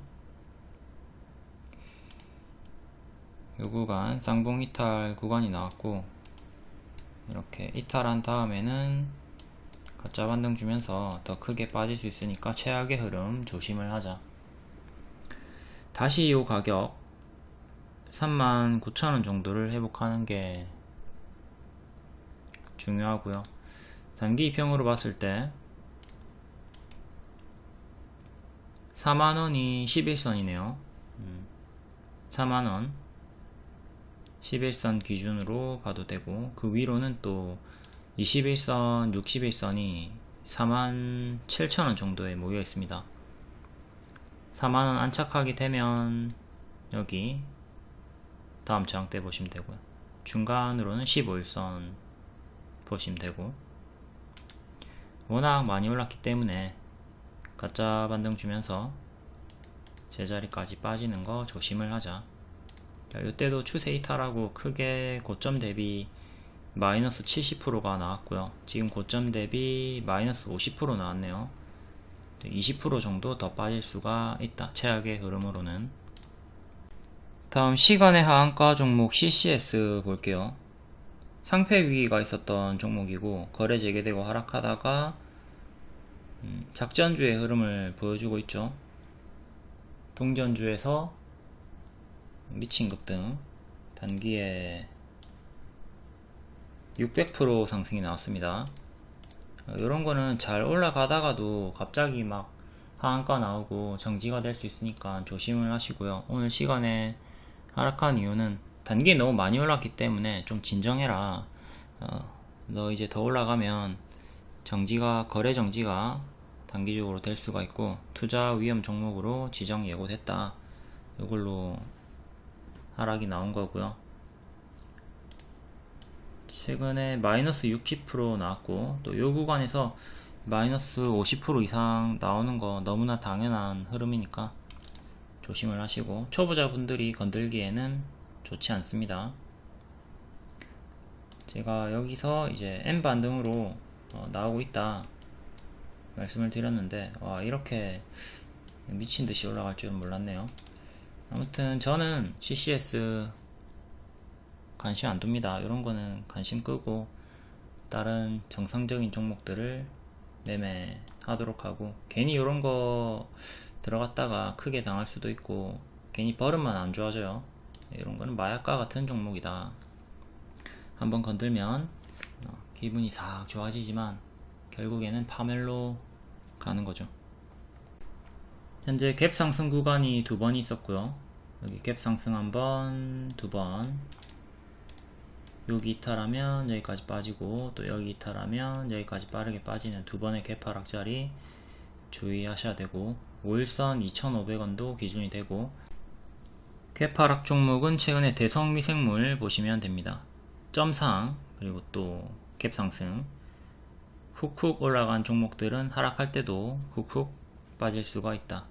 이 구간 쌍봉 이탈 구간이 나왔고, 이렇게 이탈한 다음에는 가짜 반등 주면서 더 크게 빠질 수 있으니까 최악의 흐름 조심을 하자. 다시 이 가격 39,000원 정도를 회복하는 게 중요하고요. 단기 이평으로 봤을 때 4만원이 11선이네요 4만원 11선 기준으로 봐도 되고, 그 위로는 또 21선, 61선이 47,000원 정도에 모여 있습니다. 4만원 안착하게 되면 여기 다음 저항대 보시면 되고요. 중간으로는 15일선 보시면 되고, 워낙 많이 올랐기 때문에 가짜 반등 주면서 제자리까지 빠지는 거 조심을 하자. 이때도 추세 이탈하고 크게 고점 대비 마이너스 70%가 나왔고요. 지금 고점 대비 마이너스 50% 나왔네요. 20% 정도 더 빠질 수가 있다, 최악의 흐름으로는. 다음 시간의 하한가 종목 CCS 볼게요. 상패 위기가 있었던 종목이고, 거래 재개되고 하락하다가 작전주의 흐름을 보여주고 있죠. 동전주에서 미친 급등, 단기에 600% 상승이 나왔습니다. 이런 거는 잘 올라가다가도 갑자기 막 하한가 나오고 정지가 될 수 있으니까 조심을 하시고요. 오늘 시간에 하락한 이유는 단기에 너무 많이 올랐기 때문에 좀 진정해라. 너 이제 더 올라가면 거래 정지가 단기적으로 될 수가 있고, 투자 위험 종목으로 지정 예고됐다. 이걸로 하락이 나온 거고요. 최근에 마이너스 60% 나왔고, 또 요 구간에서 마이너스 50% 이상 나오는 거 너무나 당연한 흐름이니까 조심을 하시고, 초보자분들이 건들기에는 좋지 않습니다. 제가 여기서 이제 M 반등으로 나오고 있다 말씀을 드렸는데, 와, 이렇게 미친듯이 올라갈 줄은 몰랐네요. 아무튼 저는 CCS 관심 안 둡니다. 이런 거는 관심 끄고 다른 정상적인 종목들을 매매하도록 하고, 괜히 이런 거 들어갔다가 크게 당할 수도 있고, 괜히 버릇만 안 좋아져요. 이런 거는 마약과 같은 종목이다. 한번 건들면 기분이 싹 좋아지지만 결국에는 파멸로 가는 거죠. 현재 갭 상승 구간이 두 번이 있었고요. 여기 갭 상승 한 번, 두 번. 여기 이탈하면 여기까지 빠지고, 또 여기 이탈하면 여기까지 빠르게 빠지는 두 번의 갭 하락 자리 주의하셔야 되고, 5일선 2,500원도 기준이 되고, 갭 하락 종목은 최근에 대성미생물 보시면 됩니다. 점상, 그리고 또 갭 상승, 훅훅 올라간 종목들은 하락할 때도 훅훅 빠질 수가 있다.